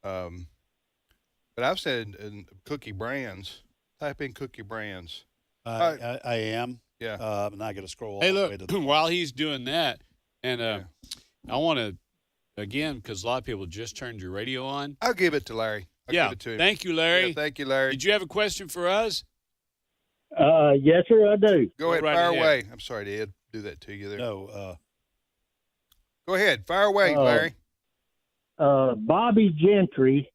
But I've said cookie brands. Type in cookie brands. I am. Yeah. And I got to scroll. Hey, all the look, way to the while he's doing that, and I want to, again, because a lot of people just turned your radio on. I'll give it to Larry. I'll give it to him. Thank you, Larry. Yeah, thank you, Larry. Did you have a question for us? Yes, sir, I do. Go ahead, right fire ahead. away. I'm sorry, Ed. Do that to you there. No. Go ahead, fire away, Larry. Bobby Gentry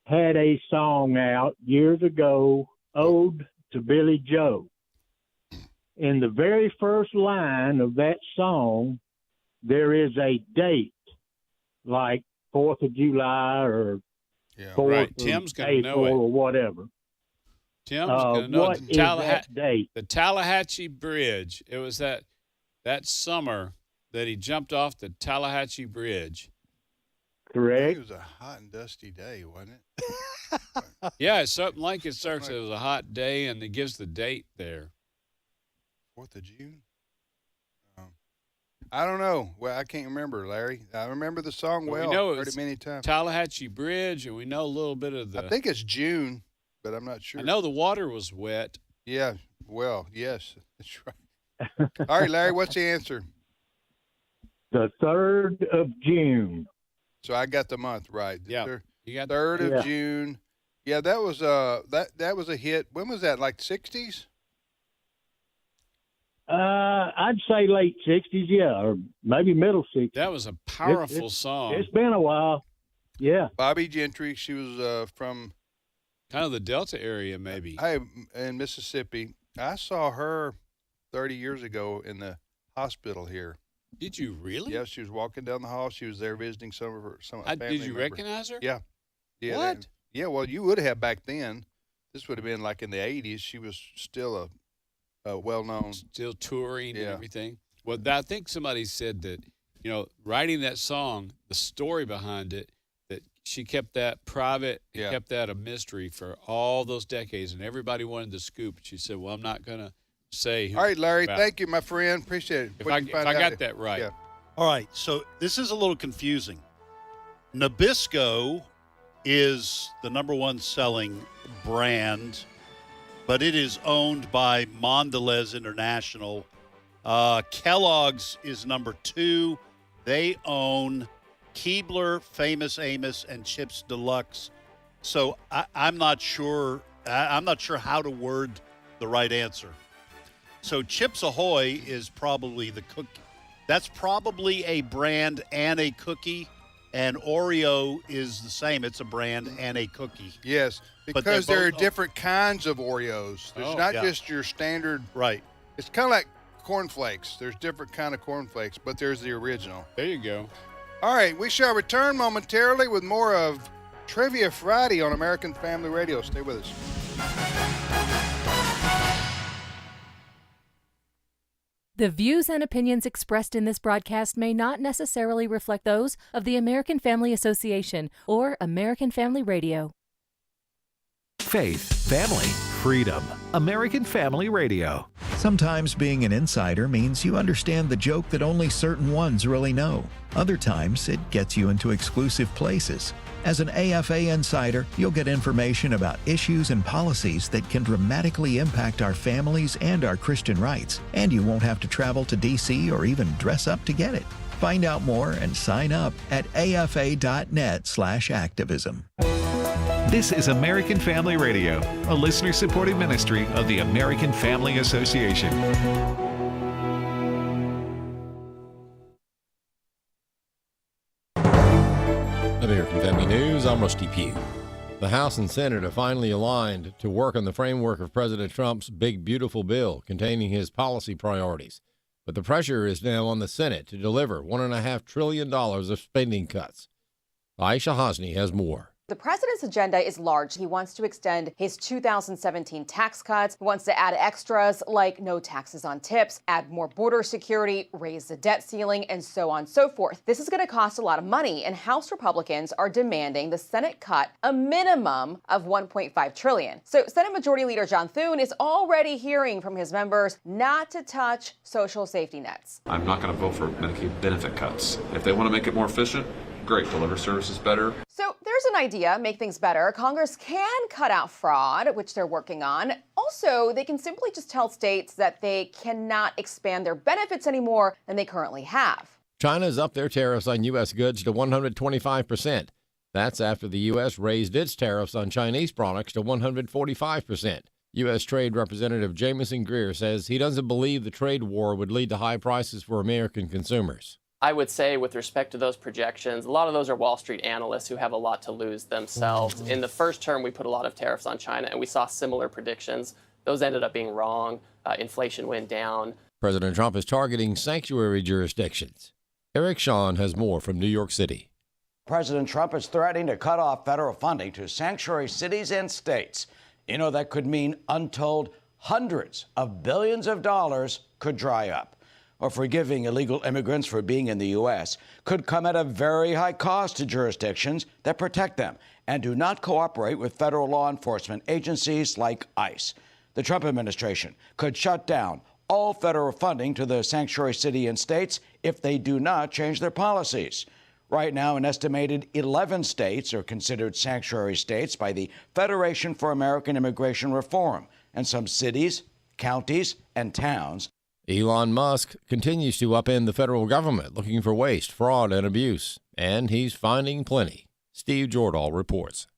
had a song out years ago, Ode to Billy Joe. In the very first line of that song, there is a date, like 4th of July or 4th Right. of Tim's gonna know April it. or whatever. Tim's going to know what is that date? The Tallahatchie Bridge. It was that summer that he jumped off the Tallahatchie Bridge. Correct. It was a hot and dusty day, wasn't it? Yeah, it's something like it starts. It was a hot day, and it gives the date there. 4th of June? I don't know. Well, I can't remember, Larry. I remember the song well. We know it Heard was it many times. Tallahatchie Bridge, and we know a little bit of the. I think it's June, but I'm not sure. I know the water was wet. Yeah, well, yes, that's right. All right, Larry, what's the answer? The 3rd of June. So I got the month right. Yeah, you got 3rd of June. Yeah, that was that was a hit. When was that? Like 60s? I'd say late 60s, yeah, or maybe middle 60s. That was a powerful song. It's been a while. Yeah. Bobby Gentry. She was from kind of the Delta area, maybe. In Mississippi. I saw her 30 years ago in the hospital here. Did you really? Yeah, she was walking down the hall. She was there visiting some of her family Did you members. recognize her? Yeah. What? Yeah, well, you would have back then. This would have been like in the 80s. She was still a well-known. Still touring and everything. Well, I think somebody said that, writing that song, the story behind it, that she kept that private and kept that a mystery for all those decades, and everybody wanted the scoop. She said, well, I'm not going to say who. All right, Larry, about. thank you, my friend. Appreciate it. If I got that right. Yeah. All right, so this is a little confusing. Nabisco is the number 1 selling brand, but it is owned by Mondelez International. Kellogg's is number 2. They own Keebler, Famous Amos, and Chips Deluxe. So I'm not sure. I'm not sure how to word the right answer. So Chips Ahoy is probably the cookie. That's probably a brand and a cookie. And Oreo is the same. It's a brand and a cookie. Yes, But because they're there are both- different kinds of Oreos. There's not just your standard. Right. It's kind of like cornflakes. There's different kind of cornflakes, but there's the original. There you go. All right, we shall return momentarily with more of Trivia Friday on American Family Radio. Stay with us. The views and opinions expressed in this broadcast may not necessarily reflect those of the American Family Association or American Family Radio. Faith, family, freedom. American Family Radio. Sometimes being an insider means you understand the joke that only certain ones really know. Other times, it gets you into exclusive places. As an AFA insider, you'll get information about issues and policies that can dramatically impact our families and our Christian rights, and you won't have to travel to D.C. or even dress up to get it. Find out more and sign up at afa.net/activism. This is American Family Radio, a listener-supported ministry of the American Family Association. American Family News, I'm Rusty Pugh. The House and Senate are finally aligned to work on the framework of President Trump's big, beautiful bill containing his policy priorities. But the pressure is now on the Senate to deliver $1.5 trillion of spending cuts. Aisha Hosni has more. The president's agenda is large. He wants to extend his 2017 tax cuts. He wants to add extras like no taxes on tips, add more border security, raise the debt ceiling, and so on and so forth. This is going to cost a lot of money, and House Republicans are demanding the Senate cut a minimum of $1.5 trillion. So Senate Majority Leader John Thune is already hearing from his members not to touch social safety nets. I'm not going to vote for Medicaid benefit cuts. If they want to make it more efficient, great, deliver services better. So there's an idea, make things better. Congress can cut out fraud, which they're working on. Also, they can simply just tell states that they cannot expand their benefits anymore than they currently have. China's upped their tariffs on U.S. goods to 125%. That's after the U.S. raised its tariffs on Chinese products to 145%. U.S. Trade Representative Jamieson Greer says he doesn't believe the trade war would lead to high prices for American consumers. I would say with respect to those projections, a lot of those are Wall Street analysts who have a lot to lose themselves. In the first term, we put a lot of tariffs on China, and we saw similar predictions. Those ended up being wrong. Inflation went down. President Trump is targeting sanctuary jurisdictions. Eric Shawn has more from New York City. President Trump is threatening to cut off federal funding to sanctuary cities and states. You know, that could mean untold hundreds of billions of dollars could dry up. Or forgiving illegal immigrants for being in the U.S. could come at a very high cost to jurisdictions that protect them and do not cooperate with federal law enforcement agencies like ICE. The Trump administration could shut down all federal funding to the sanctuary city and states if they do not change their policies. Right now, an estimated 11 states are considered sanctuary states by the Federation for American Immigration Reform, and some cities, counties, and towns. Elon Musk continues to upend the federal government, looking for waste, fraud, and abuse. And he's finding plenty. Steve Jordahl reports.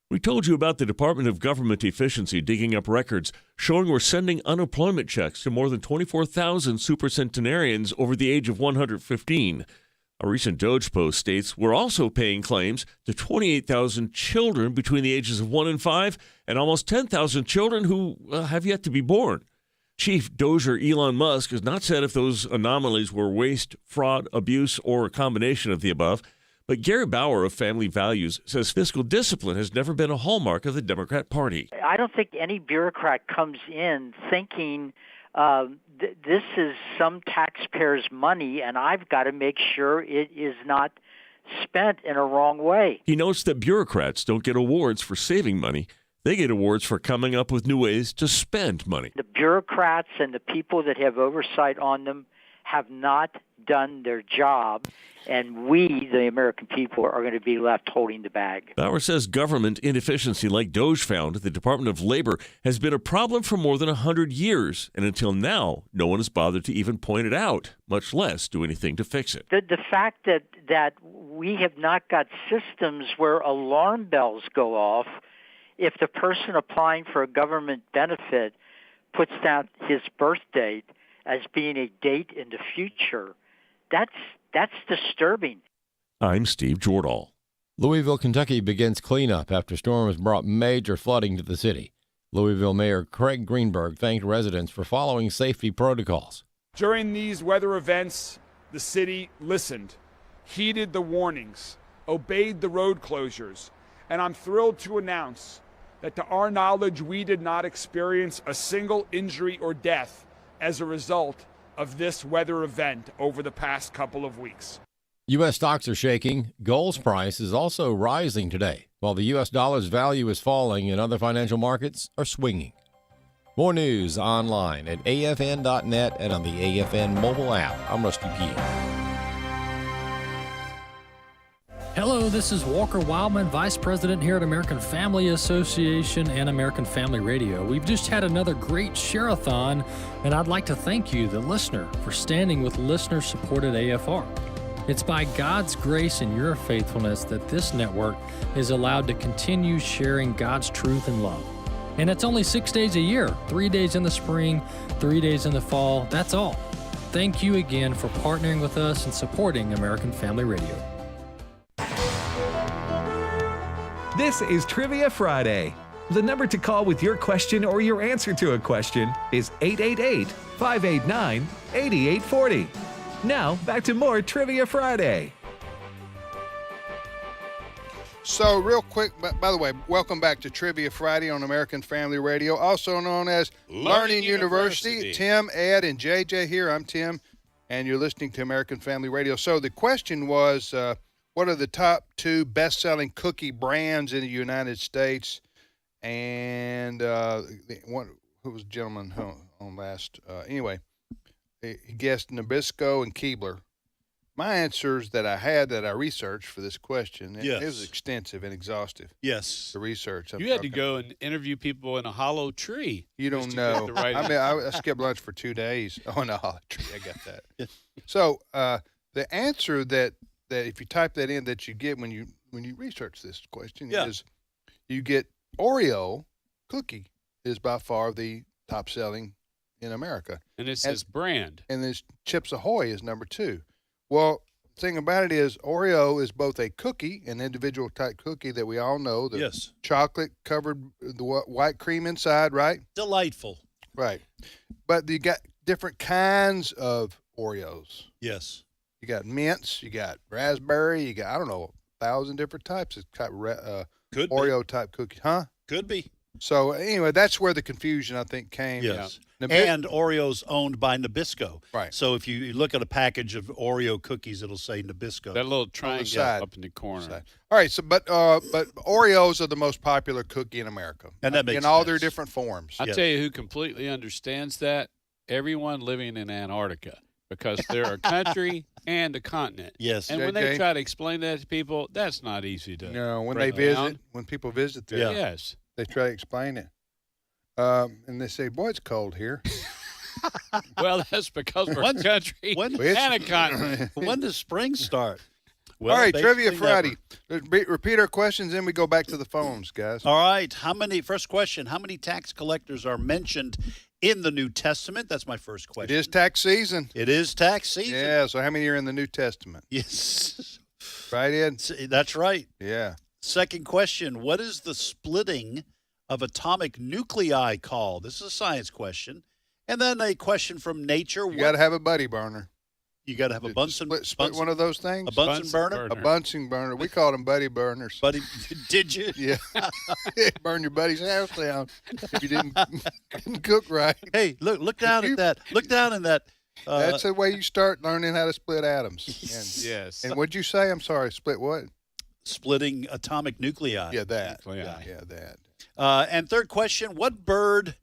We told you about the Department of Government Efficiency digging up records showing we're sending unemployment checks to more than 24,000 supercentenarians over the age of 115. A recent Doge post states we're also paying claims to 28,000 children between the ages of 1 and 5 and almost 10,000 children who have yet to be born. Chief Dozier Elon Musk has not said if those anomalies were waste, fraud, abuse, or a combination of the above. But Gary Bauer of Family Values says fiscal discipline has never been a hallmark of the Democrat Party. I don't think any bureaucrat comes in thinking this is some taxpayer's money and I've got to make sure it is not spent in a wrong way. He notes that bureaucrats don't get awards for saving money. They get awards for coming up with new ways to spend money. The bureaucrats and the people that have oversight on them have not done their job, and we, the American people, are going to be left holding the bag. Bauer says government inefficiency like Doge found at the Department of Labor has been a problem for more than 100 years, and until now, no one has bothered to even point it out, much less do anything to fix it. The fact that we have not got systems where alarm bells go off if the person applying for a government benefit puts down his birth date as being a date in the future, that's disturbing. I'm Steve Jordahl. Louisville, Kentucky begins cleanup after storms brought major flooding to the city. Louisville Mayor Craig Greenberg thanked residents for following safety protocols. During these weather events, the city listened, heeded the warnings, obeyed the road closures, And I'm thrilled to announce that to our knowledge, we did not experience a single injury or death as a result of this weather event over the past couple of weeks. U.S. stocks are shaking. Gold's price is also rising today, while the U.S. dollar's value is falling and other financial markets are swinging. More news online at afn.net and on the AFN mobile app. I'm Rusty Pugh. Hello, this is Walker Wildman, Vice President here at American Family Association and American Family Radio. We've just had another great share-a-thon, and I'd like to thank you, the listener, for standing with listener-supported AFR. It's by God's grace and your faithfulness that this network is allowed to continue sharing God's truth and love. And it's only 6 days a year, 3 days in the spring, 3 days in the fall, that's all. Thank you again for partnering with us and supporting American Family Radio. This is Trivia Friday. The number to call with your question or your answer to a question is 888-589-8840. Now, back to more Trivia Friday. So, real quick, by the way, welcome back to Trivia Friday on American Family Radio, also known as Learning University. Tim, Ed, and JJ here. I'm Tim, and you're listening to American Family Radio. So, the question was, what are the top 2 best-selling cookie brands in the United States? And who was the gentleman on last? Anyway, he guessed Nabisco and Keebler. My answers that I researched for this question, it was extensive and exhaustive. Yes. The research. You had to go and interview people in a hollow tree. You don't know. I skipped lunch for 2 days on a hollow tree. I got that. So the answer that if you type that in that you get when you research this question is you get Oreo cookie is by far the top selling in America. And it says brand. And this Chips Ahoy is number 2. Well, the thing about it is Oreo is both a cookie, an individual type cookie that we all know. The chocolate covered the white cream inside, right? Delightful. Right. But you got different kinds of Oreos. Yes. You got mints, you got raspberry, you got, 1,000 different types of Oreo type cookies. Huh? Could be. So anyway, that's where the confusion, I think, came. Yes. And Oreo's owned by Nabisco. Right. So if you look at a package of Oreo cookies, it'll say Nabisco. That little triangle up in the corner. Side. All right. So, but Oreos are the most popular cookie in America. And that makes in all sense. their different forms. I'll tell you who completely understands that. Everyone living in Antarctica. Because they're a country and a continent. Yes. And when they try to explain that to people, that's not easy to when break they visit, down. when people visit there, Yes. they try to explain it. And they say, boy, it's cold here. Well, that's because we're a country and a continent. When does spring start? Well, all right, Trivia Friday. Repeat our questions, then we go back to the phones, guys. All right. First question, how many tax collectors are mentioned in the New Testament? That's my first question. It is tax season. It is tax season. Yeah, so how many are in the New Testament? Yes. Right, Ed? That's right. Yeah. Second question, what is the splitting of atomic nuclei called? This is a science question. And then a question from nature. You got to have a buddy burner. You got to have a Bunsen split one of those things. A Bunsen burner. A Bunsen burner. We called them buddy burners. Buddy, did you? Yeah. Burn your buddy's house down if you didn't cook right. Hey, look down at that. Look down in that. That's the way you start learning how to split atoms. Yes. And what'd you say? I'm sorry. Split what? Splitting atomic nuclei. Yeah, that. Nuclei. Yeah, that. And third question: what bird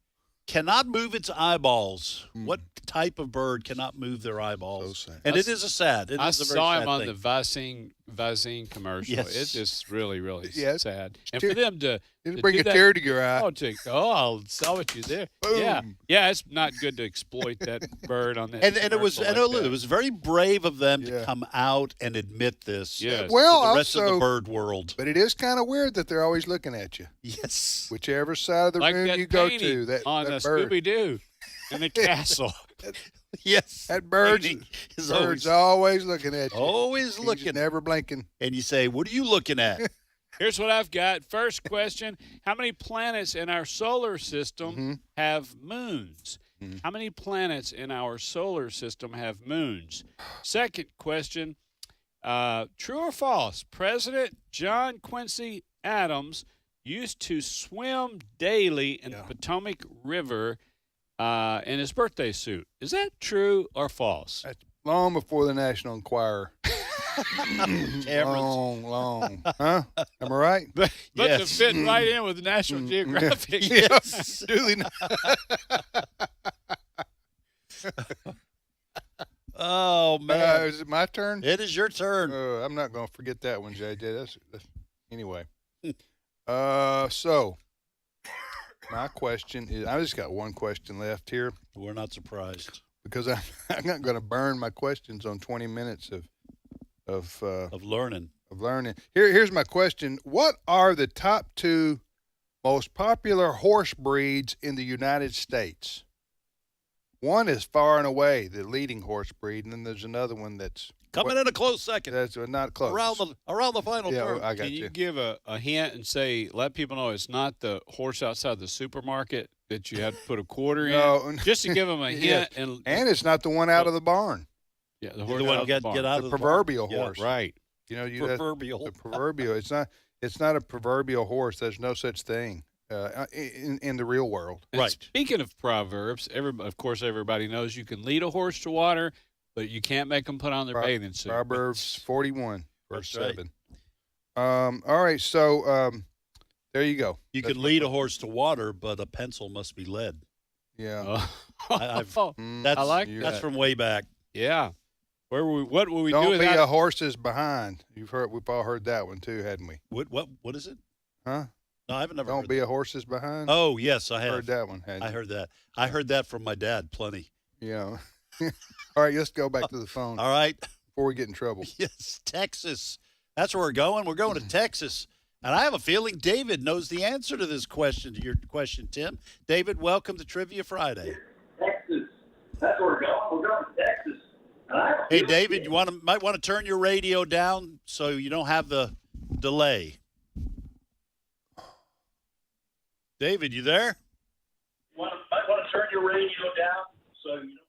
cannot move its eyeballs? What type of bird cannot move their eyeballs? So sad. And it is a sad. I is a very saw sad him on thing. the Visine commercial. Yes. It's just really, really Yes. sad. And for them to bring do a that- tear to your eye. I saw what you there. Boom. Yeah. It's not good to exploit that bird on that. And it was commercial like that. it was very brave of them to come out and admit this. Yes. Well, to the rest of also- the bird world. But it is kind of weird that they're always looking at you. Yes. Whichever side of the Like room that you go painting to, that on that the bird. Scooby-Doo in the castle. Yes. That bird's always looking at you. Always He's looking. never blinking. And you say, what are you looking at? Here's what I've got. First question: how many planets in our solar system have moons? How many planets in our solar system have moons? Second question: true or false? President John Quincy Adams used to swim daily in the Potomac River in his birthday suit. Is that true or false? That's long before the National Enquirer. long. Huh? Am I right? But to fit right in with the National Geographic. Yes. Duly not. Oh, man. Is it my turn? It is your turn. I'm not going to forget that one, JJ. That's anyway. So my question is, I just got one question left here. We're not surprised. Because I'm not going to burn my questions on 20 minutes of learning. Here's my question. What are the top 2 most popular horse breeds in the United States? One is far and away the leading horse breed, and then there's another one that's coming in a close second. That's not close. Around the final turn. I got Can you give a hint and say, let people know it's not the horse outside the supermarket that you have to put a quarter in? Just to give them a hint. Yeah. And it's not the one out of the barn. Yeah, the horse one out get of the barn. out the of the proverbial barn. horse. Yeah, right. You know, proverbial. The proverbial. It's not a proverbial horse. There's no such thing in the real world. And speaking of proverbs, of course, everybody knows you can lead a horse to water, but you can't make them put on their bathing suit. Proverbs 41, verse That's 7. All right, so there you go. You can lead a horse to water, but a pencil must be lead. Yeah. I like that. That's from way back. Yeah. What will we do Don't be without a horse's behind. We've all heard that one too, hadn't we? What is it? Huh? No, I haven't never. Don't be a horse's behind. Oh yes, I have heard that one. I heard that. I heard that from my dad plenty. Yeah. All right, let's go back to the phone. All right. Before we get in trouble. Yes, Texas. That's where we're going. We're going to Texas. And I have a feeling David knows the answer to this question, to your question, Tim. David, welcome to Trivia Friday. Texas. That's where we're going. We're going to Texas. Hey, David, you might want to turn your radio down so you don't have the delay. David, you there? Might want to turn your radio down so you don't.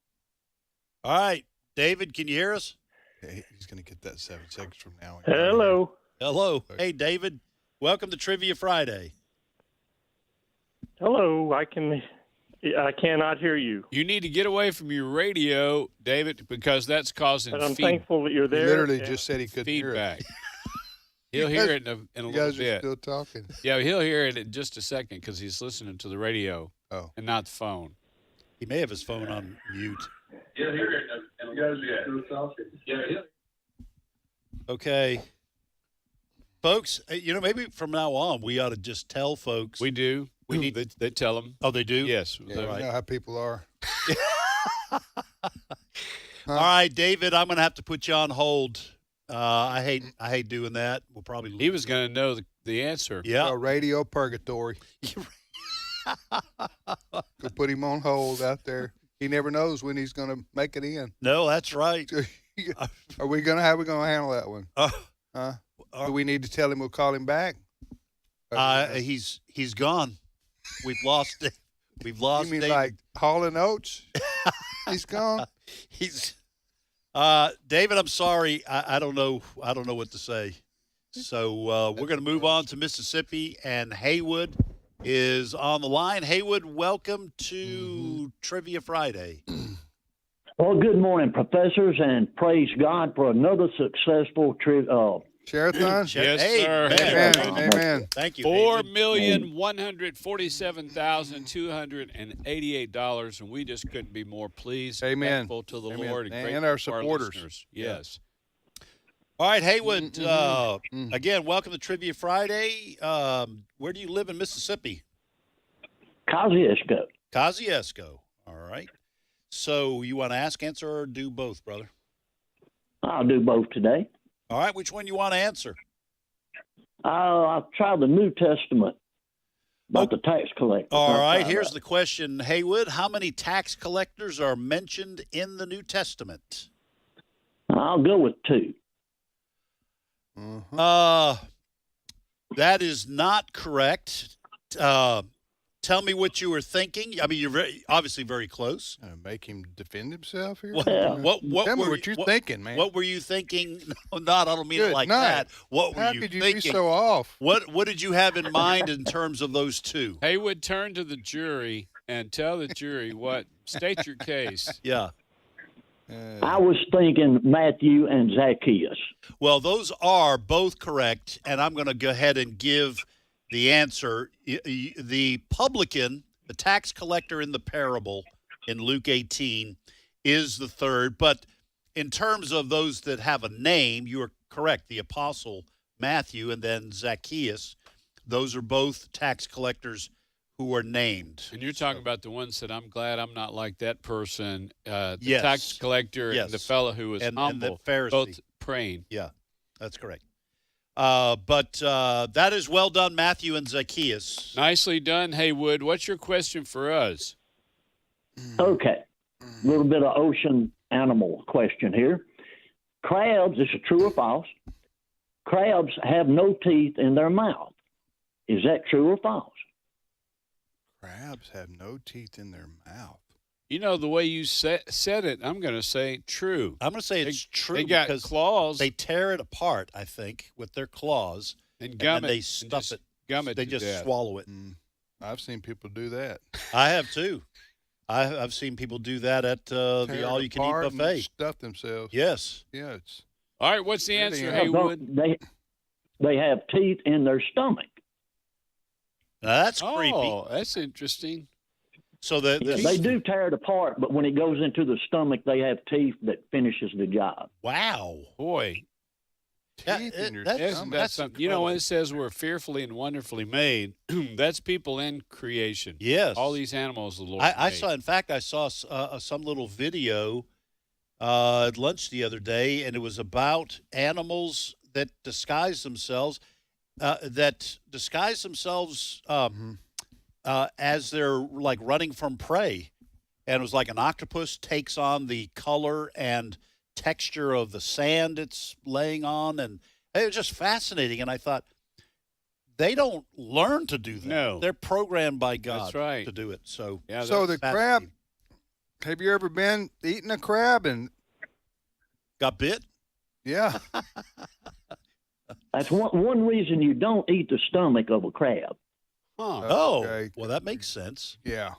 All right. David, can you hear us? Hey, he's going to get that 7 seconds from now. Hello. Hello. Hey, David. Welcome to Trivia Friday. Hello. I cannot hear you. You need to get away from your radio, David, because that's causing And I'm thankful that you're there. He literally just said he couldn't hear feedback. it. He'll hear it in a little You guys bit. are still talking. Yeah, he'll hear it in just a second because he's listening to the radio and not the phone. He may have his phone on mute. He'll hear it in a little bit. Still talking. Yeah. Okay. Folks, maybe from now on we ought to just tell folks. We do. We need. They tell them. Oh, they do? Yes. Yeah, you know how people are. All right, David, I'm going to have to put you on hold. I hate doing that. We'll probably lose. He was going to know the answer. Yeah. Radio purgatory. Could put him on hold out there. He never knows when he's going to make it in. No, that's right. How are we going to handle that one? Do we need to tell him we'll call him back? He's gone. We've lost it. We've lost. You mean David. like Hall & Oates? He's gone. David, I'm sorry. I don't know what to say. So we're going to move on to Mississippi, and Haywood is on the line. Haywood, welcome to Trivia Friday. Well, good morning, professors, and praise God for another successful Sherathon? Yes, Hey, sir. Amen. Thank you. $4,147,288, and we just couldn't be more pleased. Amen. Thankful to the Amen. Lord And grateful our for supporters. listeners. Yes. All right, Haywood. Again, welcome to Trivia Friday. Where do you live in Mississippi? Kosciuszko. Kosciuszko. All right. So you want to ask, answer, or do both, brother? I'll do both today. All right. Which one you want to answer? I'll try the New Testament about the tax collector. All right. Here's the question, Haywood. How many tax collectors are mentioned in the New Testament? I'll go with 2. That is not correct. tell me what you were thinking. I mean, you're obviously very close. Make him defend himself here. What Tell me were what you're thinking, man. What were you thinking? No, I don't mean it Good like night. that. What were How you could you thinking? be so off? What did you have in mind in terms of those two? Haywood, turn to the jury and tell the jury state your case. Yeah. I was thinking Matthew and Zacchaeus. Well, those are both correct, and I'm going to go ahead and give the answer. The publican, the tax collector in the parable in Luke 18, is the third. But in terms of those that have a name, you are correct. The apostle Matthew and then Zacchaeus, those are both tax collectors who are named. And you're talking about the ones that I'm glad I'm not like that person, the Yes. tax collector Yes. and the fellow who was And humble, the Pharisee. both praying. Yeah, that's correct. But that is well done, Matthew and Zacchaeus. Nicely done, Haywood. What's your question for us? Okay. A little bit of ocean animal question here. Crabs, is it true or false? Crabs have no teeth in their mouth. Is that true or false? Crabs have no teeth in their mouth. You know, the way you said it, I'm going to say true. I'm going to say it's true. They got because claws. They tear it apart, I think, with their claws. And gum then it they and stuff just it. gum it They to just death. swallow it. I've seen people do that. I have too. I've seen people do that at the Tear it all-you-can-eat apart and buffet. stuff themselves. Yes. Yeah, it's All right, what's the answer, Really, Haywood? They have teeth in their stomach. Now, that's creepy. Oh, that's interesting. So Yeah, they do tear it apart, but when it goes into the stomach, they have teeth that finishes the job. Wow. Boy. teeth in your Isn't stomach. that something? You know, when it says we're fearfully and wonderfully made, that's people in creation. Yes. All these animals the Lord I made. saw, in fact, I saw some little video at lunch the other day, and it was about animals that disguise themselves, as they're like running from prey. And it was like an octopus takes on the color and texture of the sand it's laying on, and it was just fascinating. And I thought, they don't learn to do that. No. They're programmed by God That's right. to do it. So, Yeah, So the that's crab, fascinating. have you ever been eating a crab and Got bit? yeah, That's one reason you don't eat the stomach of a crab. Huh. Oh, okay. well, that makes sense. yeah,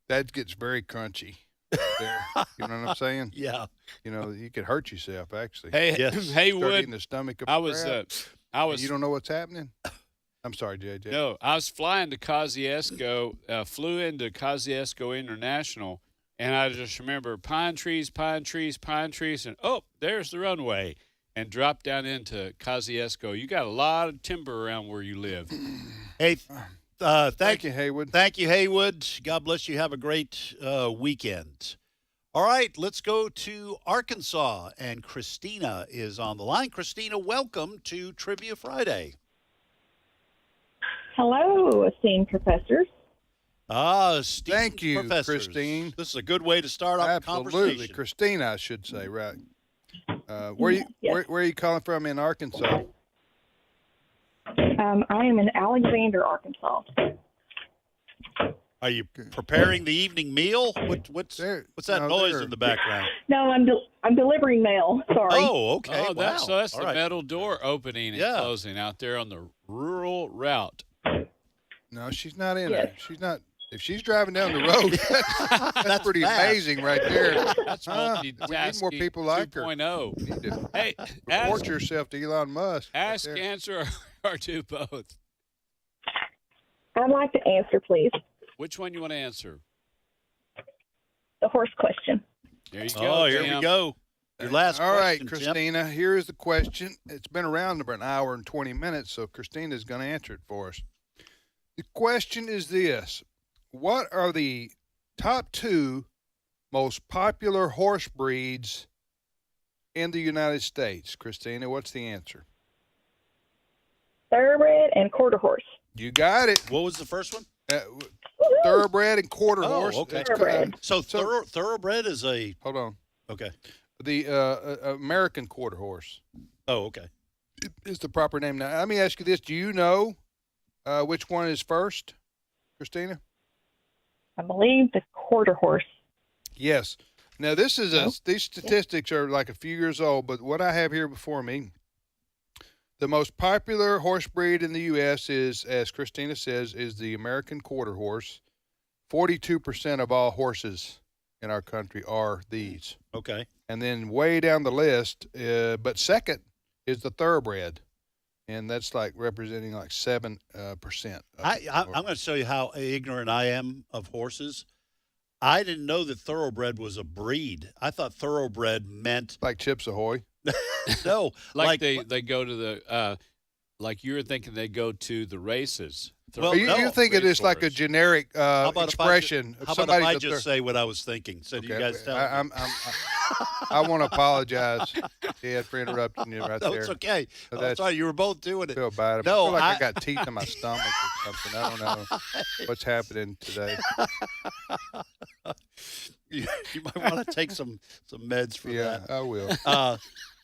that gets very crunchy. Right there. You know what I'm saying? Yeah. You know, you could hurt yourself actually. Hey, Yes. Start Haywood, eating the stomach of I a was, crab, I and was. you don't know what's happening. I'm sorry, JJ. No, I was flying to Kosciuszko, flew into Kosciuszko International, and I just remember pine trees, and oh, there's the runway, and dropped down into Kosciuszko. You got a lot of timber around where you live. Hey, Thank you, Haywood. Thank you, Haywood. God bless you. Have a great weekend. All right, let's go to Arkansas, and Christina is on the line. Christina, welcome to Trivia Friday. Hello, esteemed professors. Esteemed Thank you, professors. Christine. This is a good way to start off the Absolutely, conversation. Christina, I should say, right? Where you Yes. where are you calling from in Arkansas? I am in Alexander, Arkansas. Are you preparing the evening meal? What's that no, noise they're- in the background? No, I'm delivering mail. Sorry. Oh, okay. Oh, that's, wow. so that's All the right. metal door opening and Yeah. closing out there on the rural route. No, she's not in Yes. there. She's not. If she's driving down the road, that's pretty fast. amazing right there. That's We need more people like her. 2.0. You need to Hey, report ask, yourself to Elon Musk. right ask, there. answer, or do both. I'd like to answer, please. Which one you want to answer? The horse question. There you go. Oh, here we Tim. go. Your last All right, question, Tim. Christina, here is the question. It's been around for an hour and 20 minutes, so Christina's going to answer it for us. The question is this. What are the top 2 most popular horse breeds in the United States? Christina, what's the answer? Thoroughbred and quarter horse. You got it. What was the first one? Thoroughbred and quarter horse. Oh, okay. It's Thoroughbred. So thoroughbred is a Hold on. okay. The American quarter horse Oh, okay. is the proper name. Now, let me ask you this. Do you know which one is first, Christina? I believe the quarter horse. Yes. Now, this is these statistics are like a few years old, but what I have here before me, the most popular horse breed in the U.S. is, as Christina says, is the American quarter horse. 42% of all horses in our country are these. Okay. And then way down the list, but second is the thoroughbred, and that's like representing like 7%. I'm going to show you how ignorant I am of horses. I didn't know that thoroughbred was a breed. I thought thoroughbred meant like Chips Ahoy. No, like they go to the like you were thinking they go to the races. Well, you think it is like a generic expression. How about if I just say what I was thinking? So do you guys tell me? I want to apologize, Ed, for interrupting you right no, there. It's okay. So I'm sorry, you were both doing it. I feel bad. No, I feel like I got teeth in my stomach or something. I don't know what's happening today. You might want to take some meds for that. Yeah, I will.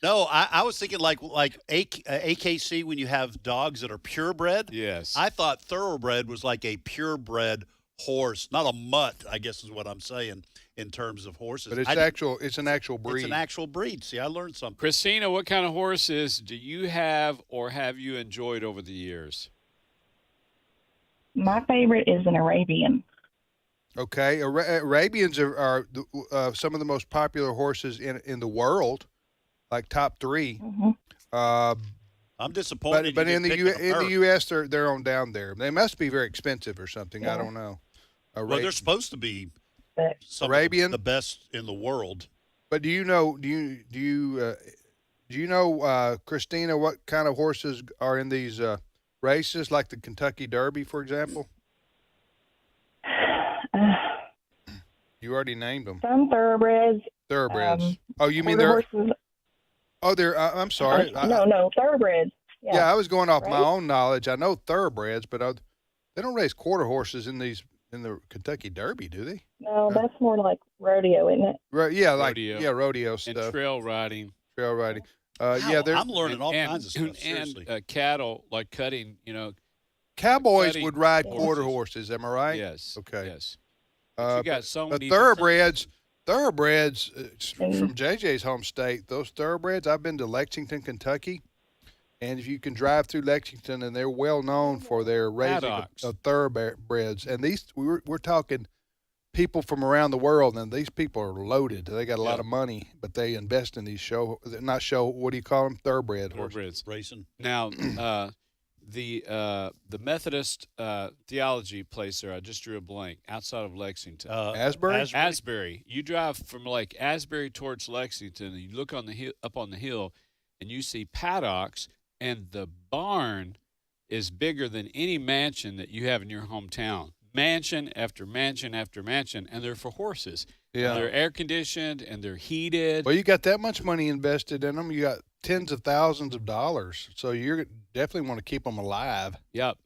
No, I was thinking like AKC when you have dogs that are purebred. Yes. I thought thoroughbred was like a purebred horse, not a mutt, I guess is what I'm saying in terms of horses. But it's an actual breed. It's an actual breed. See, I learned something. Christina, what kind of horses do you have or have you enjoyed over the years? My favorite is an Arabian. Okay, Arabians are some of the most popular horses in the world, like top 3. I'm disappointed. But in the U.S. they're on down there. They must be very expensive or something. Yeah. I don't know. Well, they're supposed to be some Arabian, of the best in the world. But do you know, Christina, what kind of horses are in these races, like the Kentucky Derby, for example? You already named them. Some thoroughbreds. Thoroughbreds. Oh, you mean they're? Horses. Oh, they're. I'm sorry. No, thoroughbreds. Yeah, I was going off my own knowledge. I know thoroughbreds, but they don't raise quarter horses in the Kentucky Derby, do they? No, that's more like rodeo, isn't it? Right. Yeah, and rodeo stuff. trail riding. Trail riding. I'm learning all kinds of stuff. Seriously. And cattle, like cutting. Cowboys would ride quarter horses. Am I right? Yes. Okay. Yes. You got so many thoroughbreds from JJ's home state. Those thoroughbreds. I've been to Lexington, Kentucky, and if you can drive through Lexington, and they're well known for their raising of thoroughbreds. And these we're talking people from around the world, and these people are loaded. They got a lot of money, but they invest in these what do you call them? Thoroughbreds. Racing. Now, the Methodist theology place there, I just drew a blank, outside of Lexington. Asbury? Asbury. You drive from like Asbury towards Lexington, and you look up on the hill, and you see paddocks, and the barn is bigger than any mansion that you have in your hometown. Mansion after mansion after mansion, and they're for horses. Yeah. And they're air conditioned and they're heated. Well, you got that much money invested in them. You got tens of thousands of dollars, so you definitely want to keep them alive. Yep.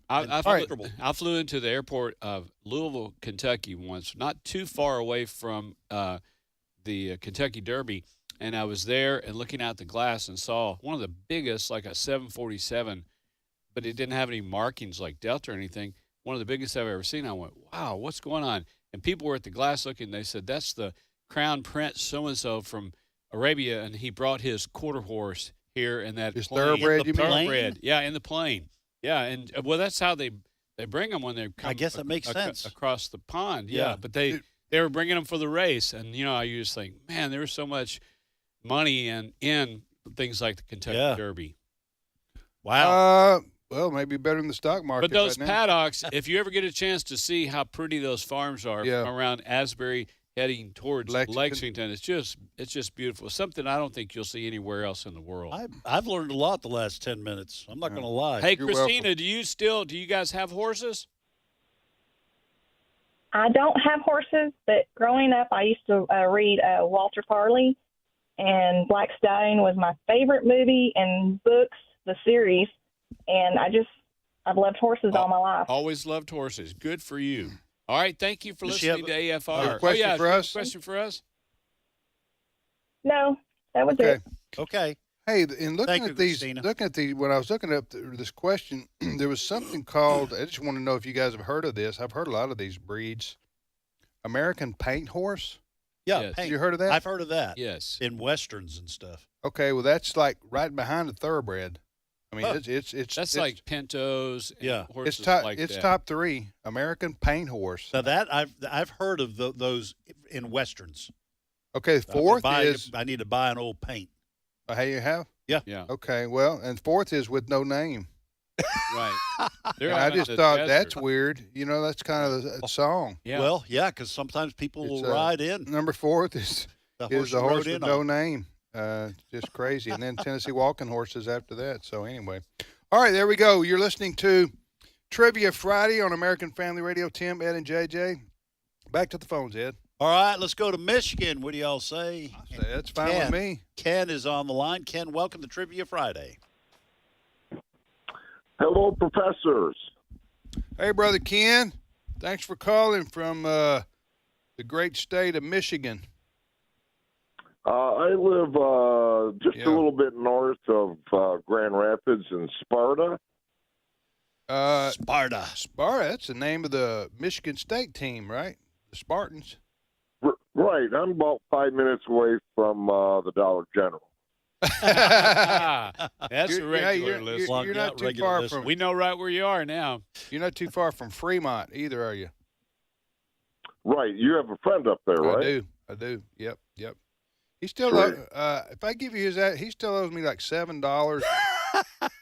I flew into the airport of Louisville, Kentucky once, not too far away from the Kentucky Derby, and I was there and looking out the glass and saw one of the biggest, like a 747, but it didn't have any markings like Delta or anything. One of the biggest I've ever seen. I went, wow, what's going on? And people were at the glass looking. They said, that's the Crown Prince so-and-so from Arabia, and he brought his quarter horse here in that his plane. thoroughbred, you mean? Thoroughbred, yeah, in the plane. Yeah, and well, that's how they bring them when they come. I guess that makes sense. Across the pond, yeah. But they were bringing them for the race, and you just think, man, there was so much money in things like the Kentucky Derby. Wow. Well, maybe better than the stock market. But those right paddocks, if you ever get a chance to see how pretty those farms are around Asbury heading towards Lexington, it's just beautiful. Something I don't think you'll see anywhere else in the world. I've learned a lot the last 10 minutes. I'm not going to lie. Hey, Christina, do you guys have horses? I don't have horses, but growing up, I used to read Walter Parley, and Black Stallion was my favorite movie and books, the series. And I've loved horses all my life. Always loved horses. Good for you. All right, thank you for listening to AFR. Question for us? Question for us? No, that was it. Okay. Hey, in looking Thank at you, these, Christina. when I was looking up this question, there was something called. I just want to know if you guys have heard of this. I've heard a lot of these breeds. American paint horse. Yeah, Yes. paint. You heard of that? I've heard of that. Yes. In westerns and stuff. Okay, well that's like right behind the thoroughbred. I mean, Huh. it's like pintos. And Yeah. horses it's top like it's that. top 3 American paint horse. Now that I've heard of those in westerns. Okay, fourth is I need to buy an old paint. Hey, you have? Yeah. Yeah. Okay, well, and fourth is with no name. Right. And I just thought that's weird. You know, that's kind of a song. Yeah. Well, yeah, because sometimes people will ride in. Number 4 is The the horse you horse rode with in no on. name. Just crazy. And then Tennessee walking horses after that. So anyway, all right, there we go. You're listening to Trivia Friday on American Family Radio. Tim, Ed, and JJ. Back to the phones, Ed. All right, let's go to Michigan. What do y'all say? That's fine with me. Ken is on the line. Ken, welcome to Trivia Friday. Hello, professors. Hey, Brother Ken. Thanks for calling from the great state of Michigan. I live just a little bit north of Grand Rapids in Sparta. Sparta. Sparta, that's the name of the Michigan State team, right? The Spartans. Right. I'm about 5 minutes away from the Dollar General. That's a regular listener. You're not too far from. We know right where you are now. You're not too far from Fremont either, are you? Right. You have a friend up there, right? I do. Yep. He still, Sweet. if I give you his, he still owes me like $7.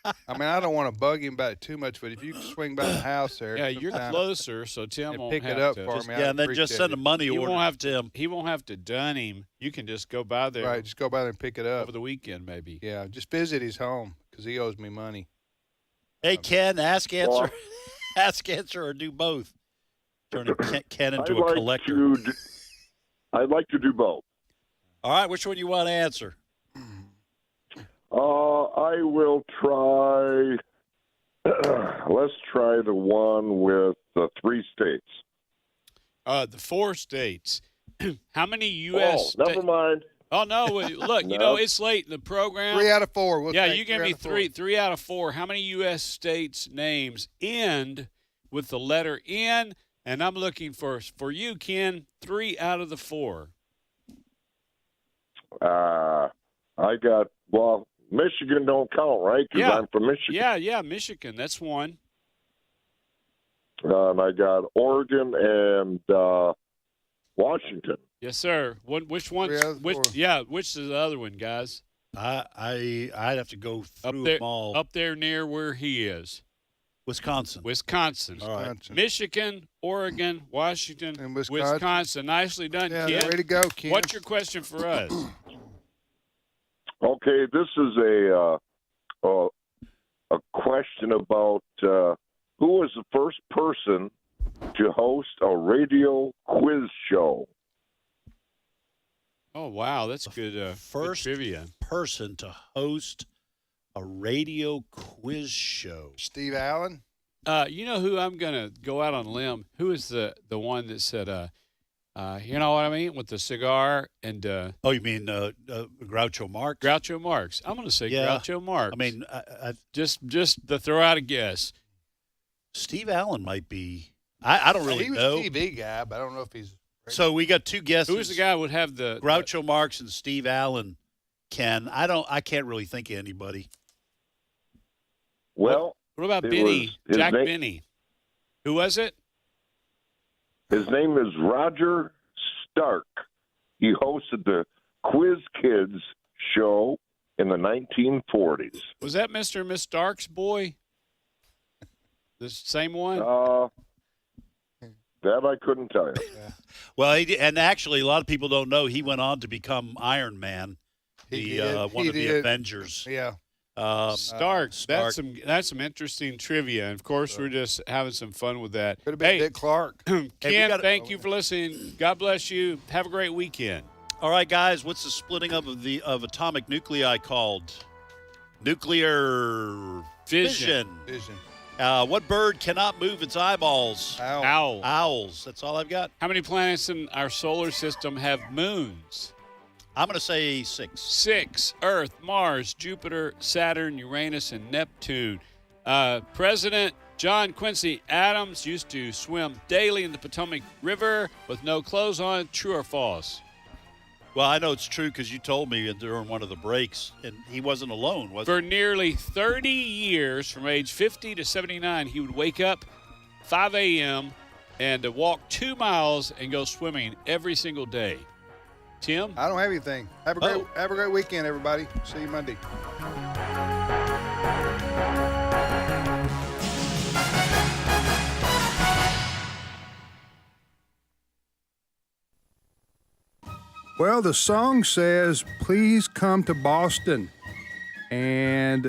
I mean, I don't want to bug him about it too much, but if you swing by the house there, Yeah, you're sometime closer, so Tim and won't pick have it up to. for me. Yeah, and then just send a money He order won't have to Tim. He won't have to dun him. You can just go by there. Right, just go by there and pick it up over the weekend, maybe. Yeah, just visit his home because he owes me money. Hey, Ken, ask, answer, ask, answer, or do both. Turning Ken into a collector. I'd like to do both. All right, which one you want to answer? I will try. Let's try the one with the 3 states. The 4 states. How many U.S. Never mind. Oh no! Look, you know it's late in the program. 3 out of 4. We'll yeah, take you give 3 me out of 4. 3 out of 4. How many U.S. states names end with the letter N? And I'm looking for you, Ken. 3 out of the 4. I got Michigan don't count, right? Because I'm from Michigan. Yeah, Michigan. That's one. And I got Oregon and Washington. Yes, sir. Which one's which? Yeah, which is the other one, guys? I'd have to go through there, them all. Up there near where he is. Wisconsin. All right. Michigan, Oregon, Washington, and Wisconsin. Nicely done, Yeah, Ken. way to go, Ken. What's your question for us? Okay, this is a question about who was the first person to host a radio quiz show. Oh wow, that's good. First good trivia. person to host a radio quiz show. Steve Allen. You know who I'm gonna go out on a limb? Who is the one that said, you know what I mean, with the cigar and? Oh, you mean Groucho Marx? Groucho Marx. I'm gonna say Groucho Marx. I mean, just to throw out a guess. Steve Allen might be. I don't really he was know. a TV guy, but I don't know if he's. So we got 2 guesses. Who's the guy who would have the Groucho Marx and Steve Allen? Ken, I can't really think of anybody. Well, what about Benny? Jack Benny. Who was it? His name is Roger Stark. He hosted the Quiz Kids show in the 1940s. Was that Mr. and Miss Stark's boy? The same one? That I couldn't tell you. Well, and actually, a lot of people don't know he went on to become Iron Man, one of the Avengers. Yeah. Stark. That's some interesting trivia. And of course, we're just having some fun with that. Could have been Dick Clark. Ken, thank you for listening. God bless you. Have a great weekend. All right, guys. What's the splitting up of atomic nuclei called? Nuclear fission. What bird cannot move its eyeballs? Owl. Owls. That's all I've got. How many planets in our solar system have moons? I'm going to say 6. 6. Earth, Mars, Jupiter, Saturn, Uranus, and Neptune. President John Quincy Adams used to swim daily in the Potomac River with no clothes on. True or false? Well, I know it's true because you told me during one of the breaks, and he wasn't alone, was he? For nearly 30 years, from age 50 to 79, he would wake up 5 a.m. and walk 2 miles and go swimming every single day. Tim? I don't have anything. Have a great weekend, everybody. See you Monday. Well, the song says, please come to Boston. And